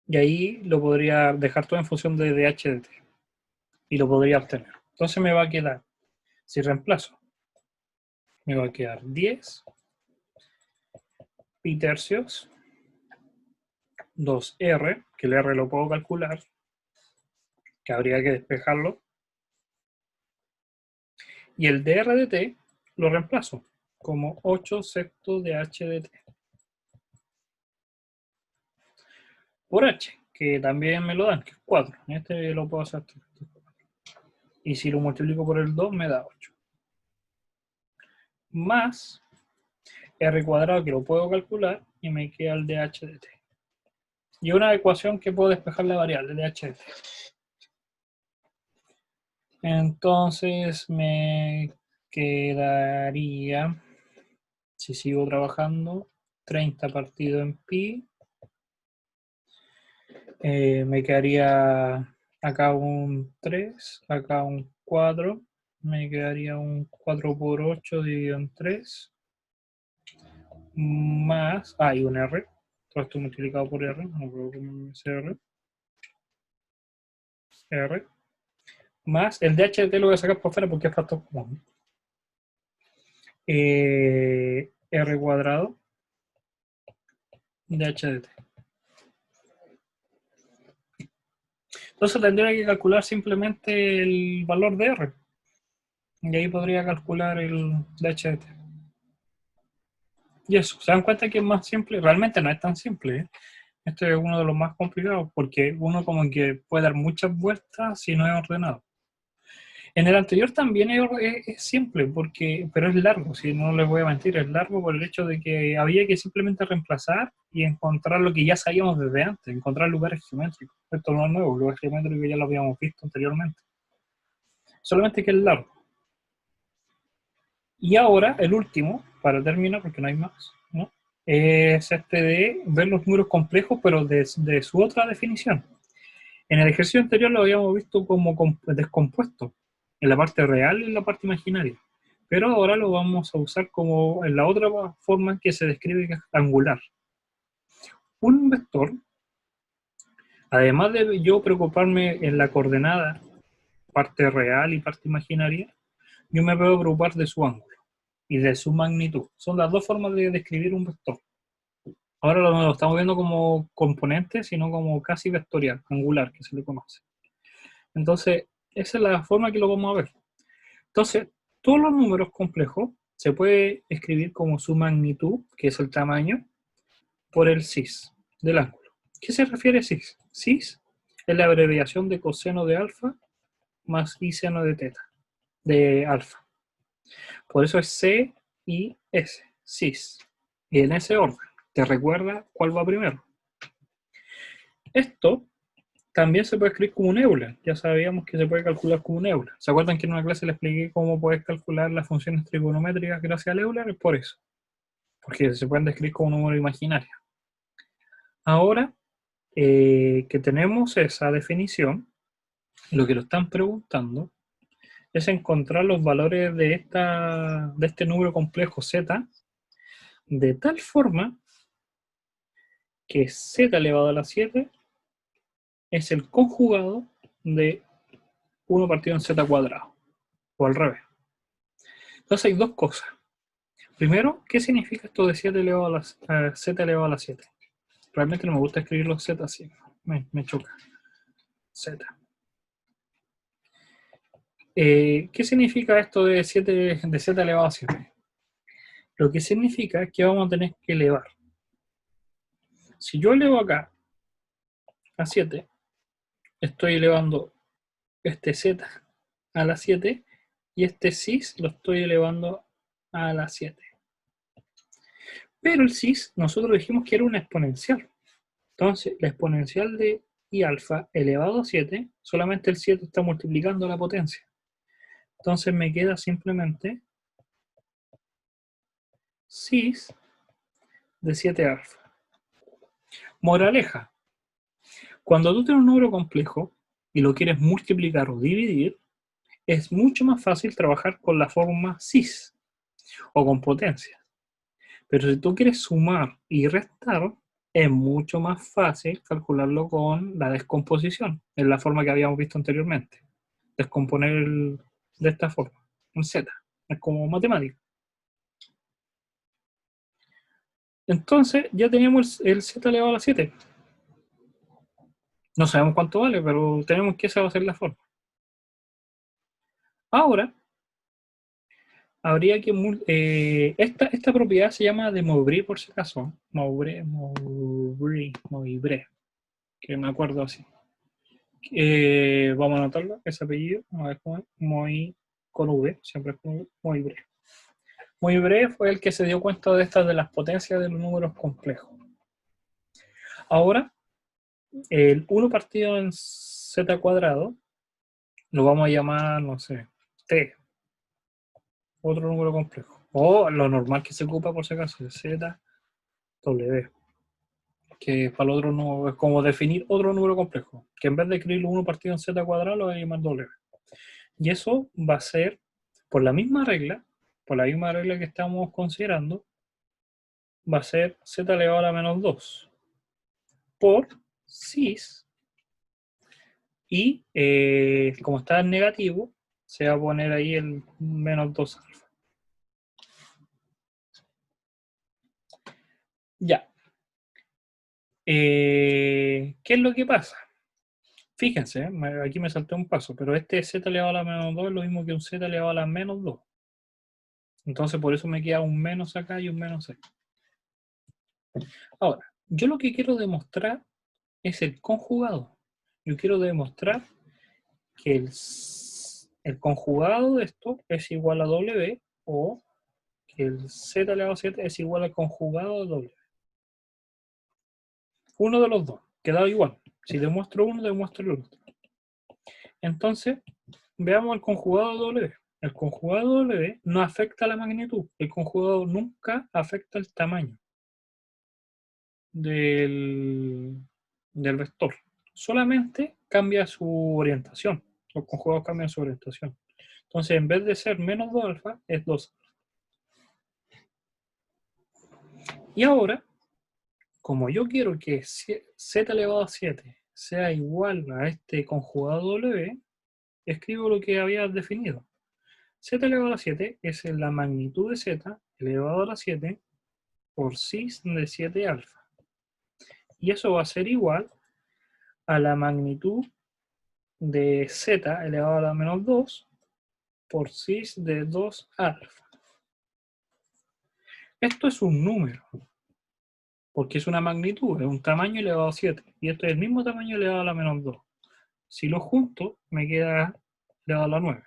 Y ahí lo podría dejar todo en función de dH de t. Y lo podría obtener. Entonces me va a quedar, si reemplazo, me va a quedar 10 pi tercios, 2r, que el r lo puedo calcular, que habría que despejarlo, y el dr de t lo reemplazo como 8 sextos de h de t por h, que también me lo dan, que es 4. Este lo puedo hacer. Y si lo multiplico por el 2 me da 8. Más r cuadrado, que lo puedo calcular, y me queda el dh de t. Y una ecuación que puedo despejar la variable dh de t. Entonces me quedaría, si sigo trabajando, 30 partido en pi. Me quedaría acá un 3, acá un 4. Me quedaría un 4 por 8 dividido en 3. Más, y un r. Todo esto multiplicado por r. No creo que me sea r. R. Más el dh de t lo voy a sacar por fuera porque es factor común. R cuadrado dh de t. Entonces tendría que calcular simplemente el valor de r. Y ahí podría calcular el dh de t. Y eso, ¿se dan cuenta que es más simple? Realmente no es tan simple, ¿eh? Este es uno de los más complicados porque uno como que puede dar muchas vueltas si no es ordenado. En el anterior también es simple, pero es largo, si no les voy a mentir, es largo por el hecho de que había que simplemente reemplazar y encontrar lo que ya sabíamos desde antes, encontrar lugares geométricos. Esto no es nuevo, lugares geométricos ya lo habíamos visto anteriormente. Solamente que es largo. Y ahora, el último, para terminar, porque no hay más, ¿no? Es este de ver los números complejos, pero de su otra definición. En el ejercicio anterior lo habíamos visto como descompuesto, en la parte real y en la parte imaginaria. Pero ahora lo vamos a usar como en la otra forma que se describe, que es angular. Un vector, además de yo preocuparme en la coordenada, parte real y parte imaginaria, yo me puedo preocupar de su ángulo y de su magnitud. Son las dos formas de describir un vector. Ahora no lo estamos viendo como componente, sino como casi vectorial, angular, que se le conoce. Entonces, esa es la forma que lo vamos a ver. Entonces, todos los números complejos se puede escribir como su magnitud, que es el tamaño, por el cis del ángulo. ¿Qué se refiere a cis? Cis es la abreviación de coseno de alfa más y seno de teta, de alfa. Por eso es C y S, cis. Y en ese orden. ¿Te recuerda cuál va primero? Esto también se puede escribir como un Euler. Ya sabíamos que se puede calcular como un Euler. ¿Se acuerdan que en una clase les expliqué cómo puedes calcular las funciones trigonométricas gracias al Euler? Es por eso. Porque se pueden describir como un número imaginario. Ahora que tenemos esa definición, lo que lo están preguntando es encontrar los valores de este número complejo z de tal forma que z elevado a la 7 es el conjugado de 1 partido en z cuadrado, o al revés. Entonces hay dos cosas. Primero, ¿qué significa esto de 7 elevado a la, z elevado a la 7? Realmente no me gusta escribir los z así, me choca. Z. ¿Qué significa esto de z elevado a 7? Lo que significa es que vamos a tener que elevar. Si yo elevo acá a 7, estoy elevando este z a la 7 y este cis lo estoy elevando a la 7. Pero el cis, nosotros dijimos que era una exponencial. Entonces, la exponencial de i alfa elevado a 7, solamente el 7 está multiplicando la potencia. Entonces me queda simplemente cis de 7 alfa. Moraleja. Cuando tú tienes un número complejo y lo quieres multiplicar o dividir, es mucho más fácil trabajar con la forma cis o con potencia. Pero si tú quieres sumar y restar, es mucho más fácil calcularlo con la descomposición, en la forma que habíamos visto anteriormente. descomponer de esta forma, en z, es como matemática. Entonces ya teníamos el z elevado a la 7. No sabemos cuánto vale, pero tenemos que esa va a ser la forma. Ahora, habría que... esta propiedad se llama de Moivre, por si acaso. Moivre, que me acuerdo así. Vamos a anotarlo, ese apellido. Vamos a ver cómo es. Con V, siempre es con V. Moivre. Moivre fue el que se dio cuenta de estas de las potencias de los números complejos. Ahora, el 1 partido en z cuadrado lo vamos a llamar, no sé, t, otro número complejo. O lo normal que se ocupa por si acaso es z, w, que para el otro no es como definir otro número complejo, que en vez de escribirlo 1 partido en z cuadrado lo voy a llamar w. Y eso va a ser por la misma regla que estamos considerando, va a ser z elevado a la menos 2 por cis, y como está en negativo, se va a poner ahí el menos 2 alfa. Ya. ¿Qué es lo que pasa? Fíjense, aquí me salté un paso, pero este z elevado a la menos 2 es lo mismo que un z elevado a la menos 2. Entonces por eso me queda un menos acá y un menos acá. Ahora, yo lo que quiero demostrar es el conjugado. Yo quiero demostrar que el conjugado de esto es igual a W, o que el z elevado a 7 es igual al conjugado de W. Uno de los dos, queda igual. Si demuestro uno, demuestro el otro. Entonces, veamos el conjugado de W. El conjugado de W no afecta la magnitud. El conjugado nunca afecta el tamaño del vector. Solamente cambia su orientación. Los conjugados cambian su orientación. Entonces, en vez de ser menos 2 alfa, es 2 alfa. Y ahora, como yo quiero que z elevado a 7 sea igual a este conjugado W, escribo lo que había definido. Z elevado a la 7 es la magnitud de z elevado a la 7 por cis de 7 alfa. Y eso va a ser igual a la magnitud de z elevado a la menos 2 por cis de 2 alfa. Esto es un número, porque es una magnitud, es un tamaño elevado a 7. Y esto es el mismo tamaño elevado a la menos 2. Si lo junto, me queda elevado a la 9.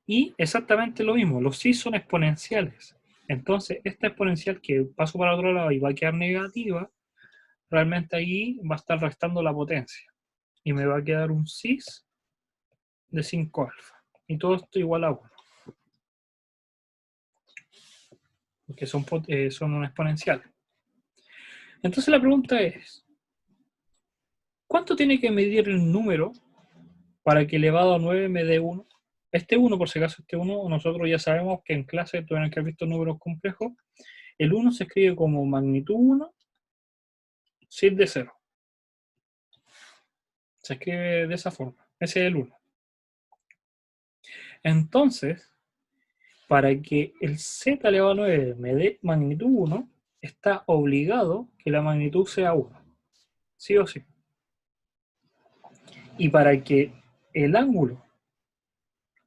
Y exactamente lo mismo, los cis son exponenciales. Entonces, esta exponencial que paso para otro lado y va a quedar negativa, realmente ahí va a estar restando la potencia. Y me va a quedar un cis de 5 alfa. Y todo esto igual a 1. Porque son un exponencial. Entonces la pregunta es, ¿cuánto tiene que medir el número para que elevado a 9 me dé 1? Este 1, por si acaso, este 1, nosotros ya sabemos que en clase, tuvieron que haber visto números complejos, el 1 se escribe como magnitud 1, cis de 0. Se escribe de esa forma. Ese es el 1. Entonces, para que el z elevado a 9 me dé magnitud 1, está obligado que la magnitud sea 1. Sí o sí. Y para que el ángulo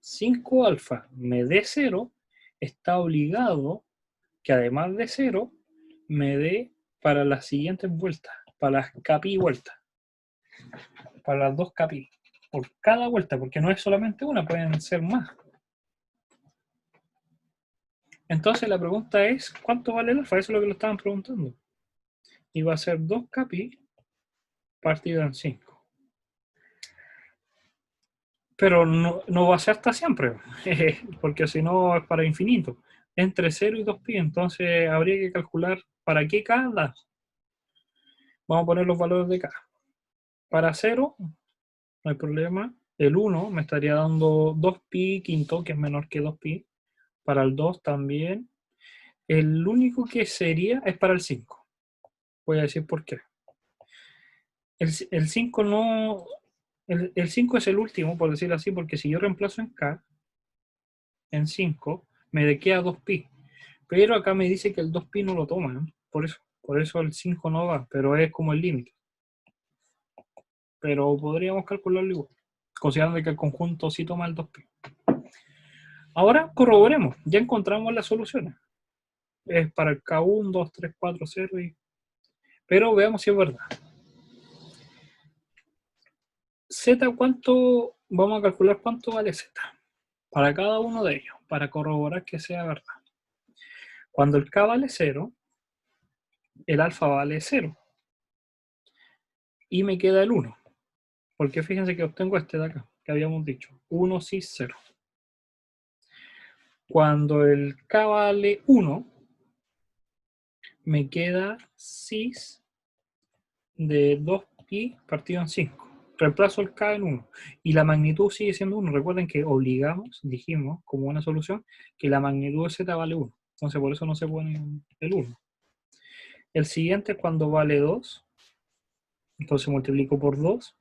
5 alfa me dé 0, está obligado que además de 0, me dé para las siguientes vueltas, para las capi vueltas. Para las 2 capi. Por cada vuelta, porque no es solamente una, pueden ser más. Entonces la pregunta es, ¿cuánto vale el alfa? Eso es lo que lo estaban preguntando. Y va a ser 2 capi partido en 5. Pero no va a ser hasta siempre, porque si no es para infinito. Entre 0 y 2pi, entonces habría que calcular para qué k da. Vamos a poner los valores de k. Para 0, no hay problema. El 1 me estaría dando 2pi quinto, que es menor que 2pi. Para el 2 también. El único que sería es para el 5. Voy a decir por qué. El 5 no... El 5 es el último, por decirlo así, porque si yo reemplazo en K, en 5, me queda 2pi. Pero acá me dice que el 2pi no lo toma, ¿no? Por eso el 5 no va, pero es como el límite. Pero podríamos calcularlo igual, considerando que el conjunto sí toma el 2pi. Ahora corroboremos, ya encontramos las soluciones. Es para el K1, 2, 3, 4, 0, pero veamos si es verdad. Z, ¿cuánto? Vamos a calcular cuánto vale Z para cada uno de ellos, para corroborar que sea verdad. Cuando el K vale 0, el alfa vale 0. Y me queda el 1. Porque fíjense que obtengo este de acá, que habíamos dicho. 1 cis 0. Cuando el K vale 1, me queda cis de 2pi partido en 5. Reemplazo el K en 1. Y la magnitud sigue siendo 1. Recuerden que dijimos, como una solución, que la magnitud de Z vale 1. Entonces por eso no se pone el 1. El siguiente es cuando vale 2. Entonces multiplico por 2.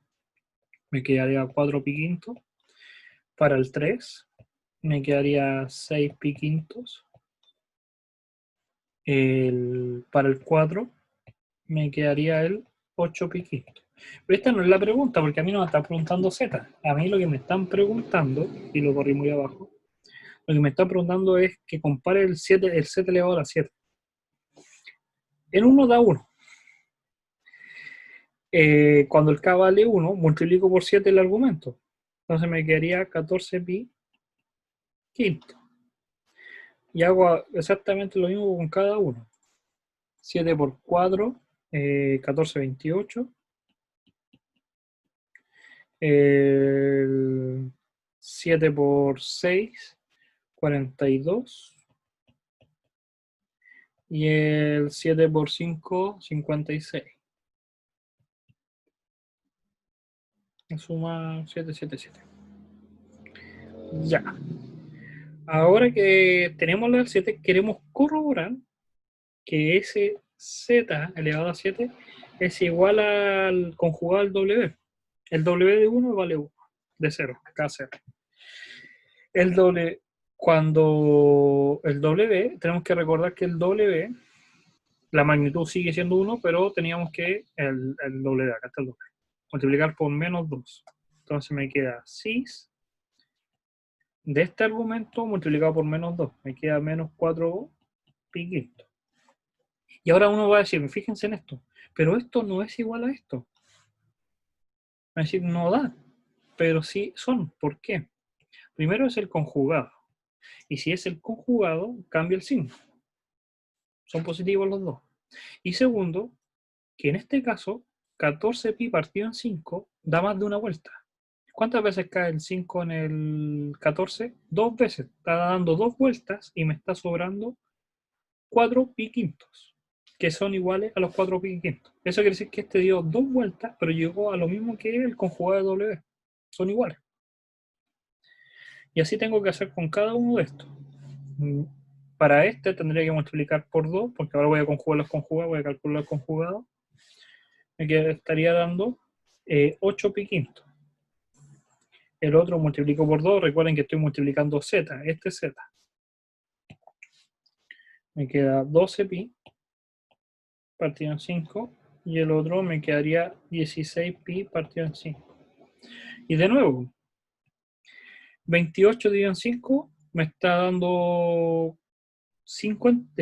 Me quedaría 4 pi quinto. Para el 3 me quedaría 6 pi quintos. Para el 4 me quedaría el 8 pi quinto. Pero esta no es la pregunta, porque a mí no me está preguntando Z. A mí lo que me están preguntando, y lo corrí muy abajo, lo que me están preguntando es que compare el Z elevado a la 7. El 1 da 1. Cuando el K vale 1, multiplico por 7 el argumento. Entonces me quedaría 14 pi quinto. Y hago exactamente lo mismo con cada uno. 7 por 4, 14, 28. 7 por 6, 42. Y el 7 por 5, 56. Suma 7, 7, 7. Ya. Ahora que tenemos la 7, queremos corroborar que ese z elevado a 7 es igual al conjugado del w. El w de 1 vale 1, de 0, K0. El w, cuando el w, tenemos que recordar que el w, la magnitud sigue siendo 1, pero teníamos que el w, acá está el w, multiplicar por menos 2. Entonces me queda cis de este argumento multiplicado por menos 2. Me queda menos 4 pi quinto. Y ahora uno va a decir, fíjense en esto, pero esto no es igual a esto. Va a decir, no da, pero sí son. ¿Por qué? Primero es el conjugado. Y si es el conjugado, cambia el signo. Son positivos los dos. Y segundo, que en este caso, 14 pi partido en 5 da más de una vuelta. ¿Cuántas veces cae el 5 en el 14? 2 veces. Está dando 2 vueltas y me está sobrando 4 pi quintos, que son iguales a los 4 pi quintos. Eso quiere decir que este dio 2 vueltas, pero llegó a lo mismo que el conjugado de W. Son iguales. Y así tengo que hacer con cada uno de estos. Para este tendría que multiplicar por 2, porque ahora voy a conjugar los conjugados, voy a calcular los conjugados. Me estaría dando 8 pi quinto. El otro multiplico por 2, recuerden que estoy multiplicando z, este es z. Me queda 12 pi partido en 5, y el otro me quedaría 16 pi partido en 5. Y de nuevo, 28 dividido en 5 me está dando 50,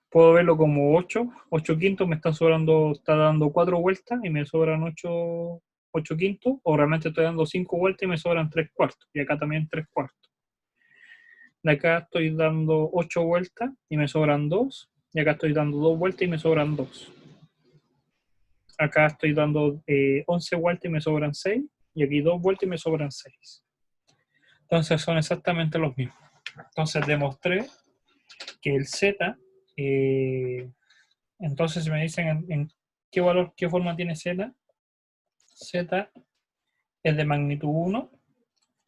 puedo verlo como 8 quintos, me está sobrando, está dando 4 vueltas y me sobran 8 quintos, o realmente estoy dando 5 vueltas y me sobran 3 cuartos, y acá también 3 cuartos. De acá estoy dando 8 vueltas y me sobran 2, y acá estoy dando 2 vueltas y me sobran 2. Acá estoy dando 11 vueltas y me sobran 6, y aquí 2 vueltas y me sobran 6. Entonces son exactamente los mismos. Entonces demostré que el z, entonces si me dicen en qué valor, qué forma tiene z, z es de magnitud 1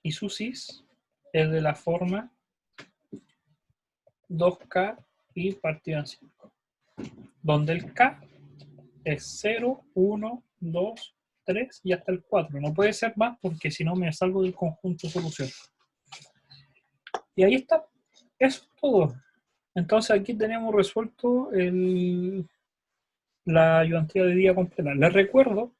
y su cis es de la forma 2k pi partido en 5, donde el k es 0, 1, 2, 3 y hasta el 4. No puede ser más porque si no me salgo del conjunto solución. Y ahí está. Eso es todo. Entonces aquí tenemos resuelto la ayudantía de día completa. Les recuerdo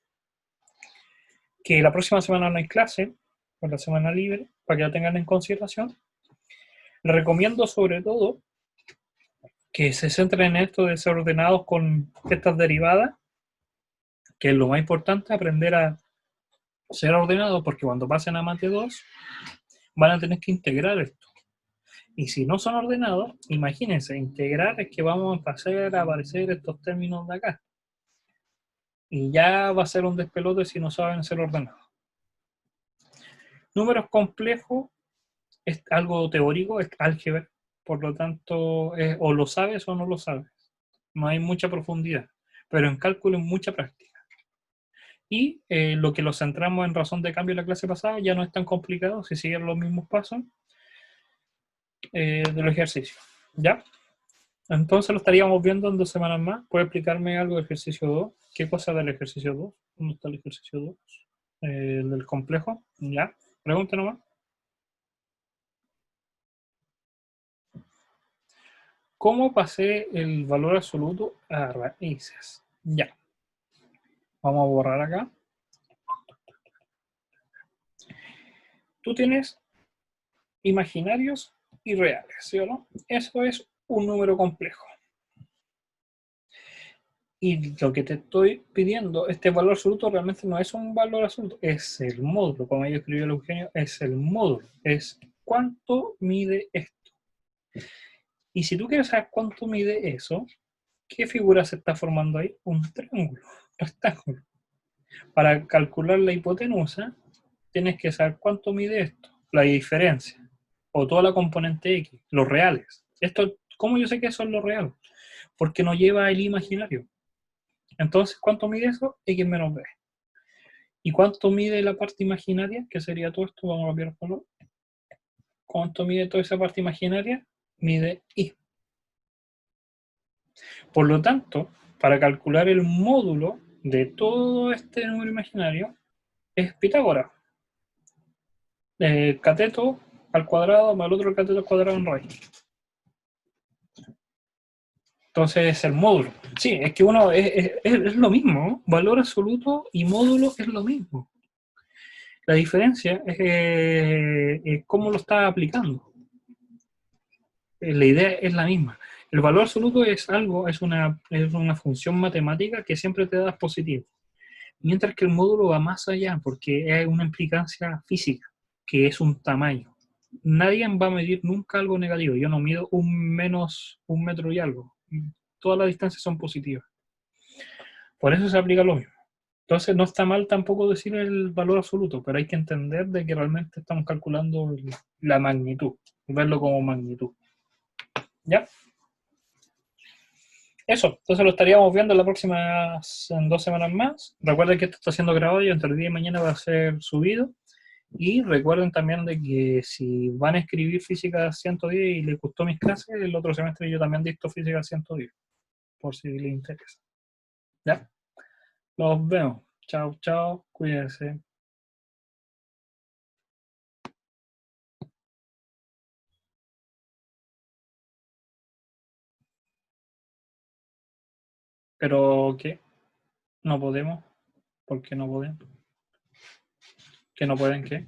que la próxima semana no hay clase, por la semana libre, para que la tengan en consideración. Les recomiendo sobre todo que se centren en esto de ser ordenados con estas derivadas, que es lo más importante, aprender a ser ordenados, porque cuando pasen a Mate 2 van a tener que integrar esto. Y si no son ordenados, imagínense, integrar es que vamos a pasar a aparecer estos términos de acá. Y ya va a ser un despelote si no saben ser ordenados. Números complejos es algo teórico, es álgebra, por lo tanto, o lo sabes o no lo sabes. No hay mucha profundidad, pero en cálculo es mucha práctica. Y lo que lo centramos en razón de cambio en la clase pasada ya no es tan complicado si siguen los mismos pasos del ejercicio. ¿Ya? Entonces lo estaríamos viendo en 2 semanas más. ¿Puede explicarme algo del ejercicio 2? ¿Qué cosa del ejercicio 2? ¿Dónde está el ejercicio 2? El del complejo. ¿Ya? Pregunta nomás. ¿Cómo pasé el valor absoluto a raíces? Ya. Vamos a borrar acá. Tú tienes imaginarios y reales, ¿sí o no? Eso es un número complejo. Y lo que te estoy pidiendo, este valor absoluto realmente no es un valor absoluto, es el módulo, como yo escribió el Eugenio, es el módulo, es cuánto mide esto. Y si tú quieres saber cuánto mide eso, ¿qué figura se está formando ahí? Un triángulo, un rectángulo. Para calcular la hipotenusa, tienes que saber cuánto mide esto, la diferencia, o toda la componente X, los reales. Esto, ¿cómo yo sé que eso es lo real? Porque no lleva el imaginario. Entonces, ¿cuánto mide eso? X menos B. ¿Y cuánto mide la parte imaginaria? Que sería todo esto, vamos a cambiar el color. ¿Cuánto mide toda esa parte imaginaria? Mide Y. Por lo tanto, para calcular el módulo de todo este número imaginario, es Pitágoras. Cateto al cuadrado más el otro cateto al cuadrado en raíz. Entonces es el módulo. Sí, es que uno es lo mismo, ¿no? Valor absoluto y módulo es lo mismo. La diferencia es cómo lo está aplicando. La idea es la misma. El valor absoluto es algo, es una función matemática que siempre te da positivo. Mientras que el módulo va más allá porque es una implicancia física, que es un tamaño. Nadie va a medir nunca algo negativo. Yo no mido menos 1 metro y algo. Todas las distancias son positivas. Por eso se aplica lo mismo. Entonces no está mal tampoco decir el valor absoluto, pero hay que entender de que realmente estamos calculando la magnitud, verlo como magnitud. ¿Ya? Eso, entonces lo estaríamos viendo en 2 semanas más. Recuerden que esto está siendo grabado y entre el día y mañana va a ser subido. Y recuerden también de que si van a escribir física 110 y les gustó mis clases, el otro semestre yo también dicto física 110, por si les interesa. ¿Ya? Los veo. Chao, chao. Cuídense. ¿Pero qué? ¿No podemos? ¿Por qué no podemos? ¿Que no pueden qué?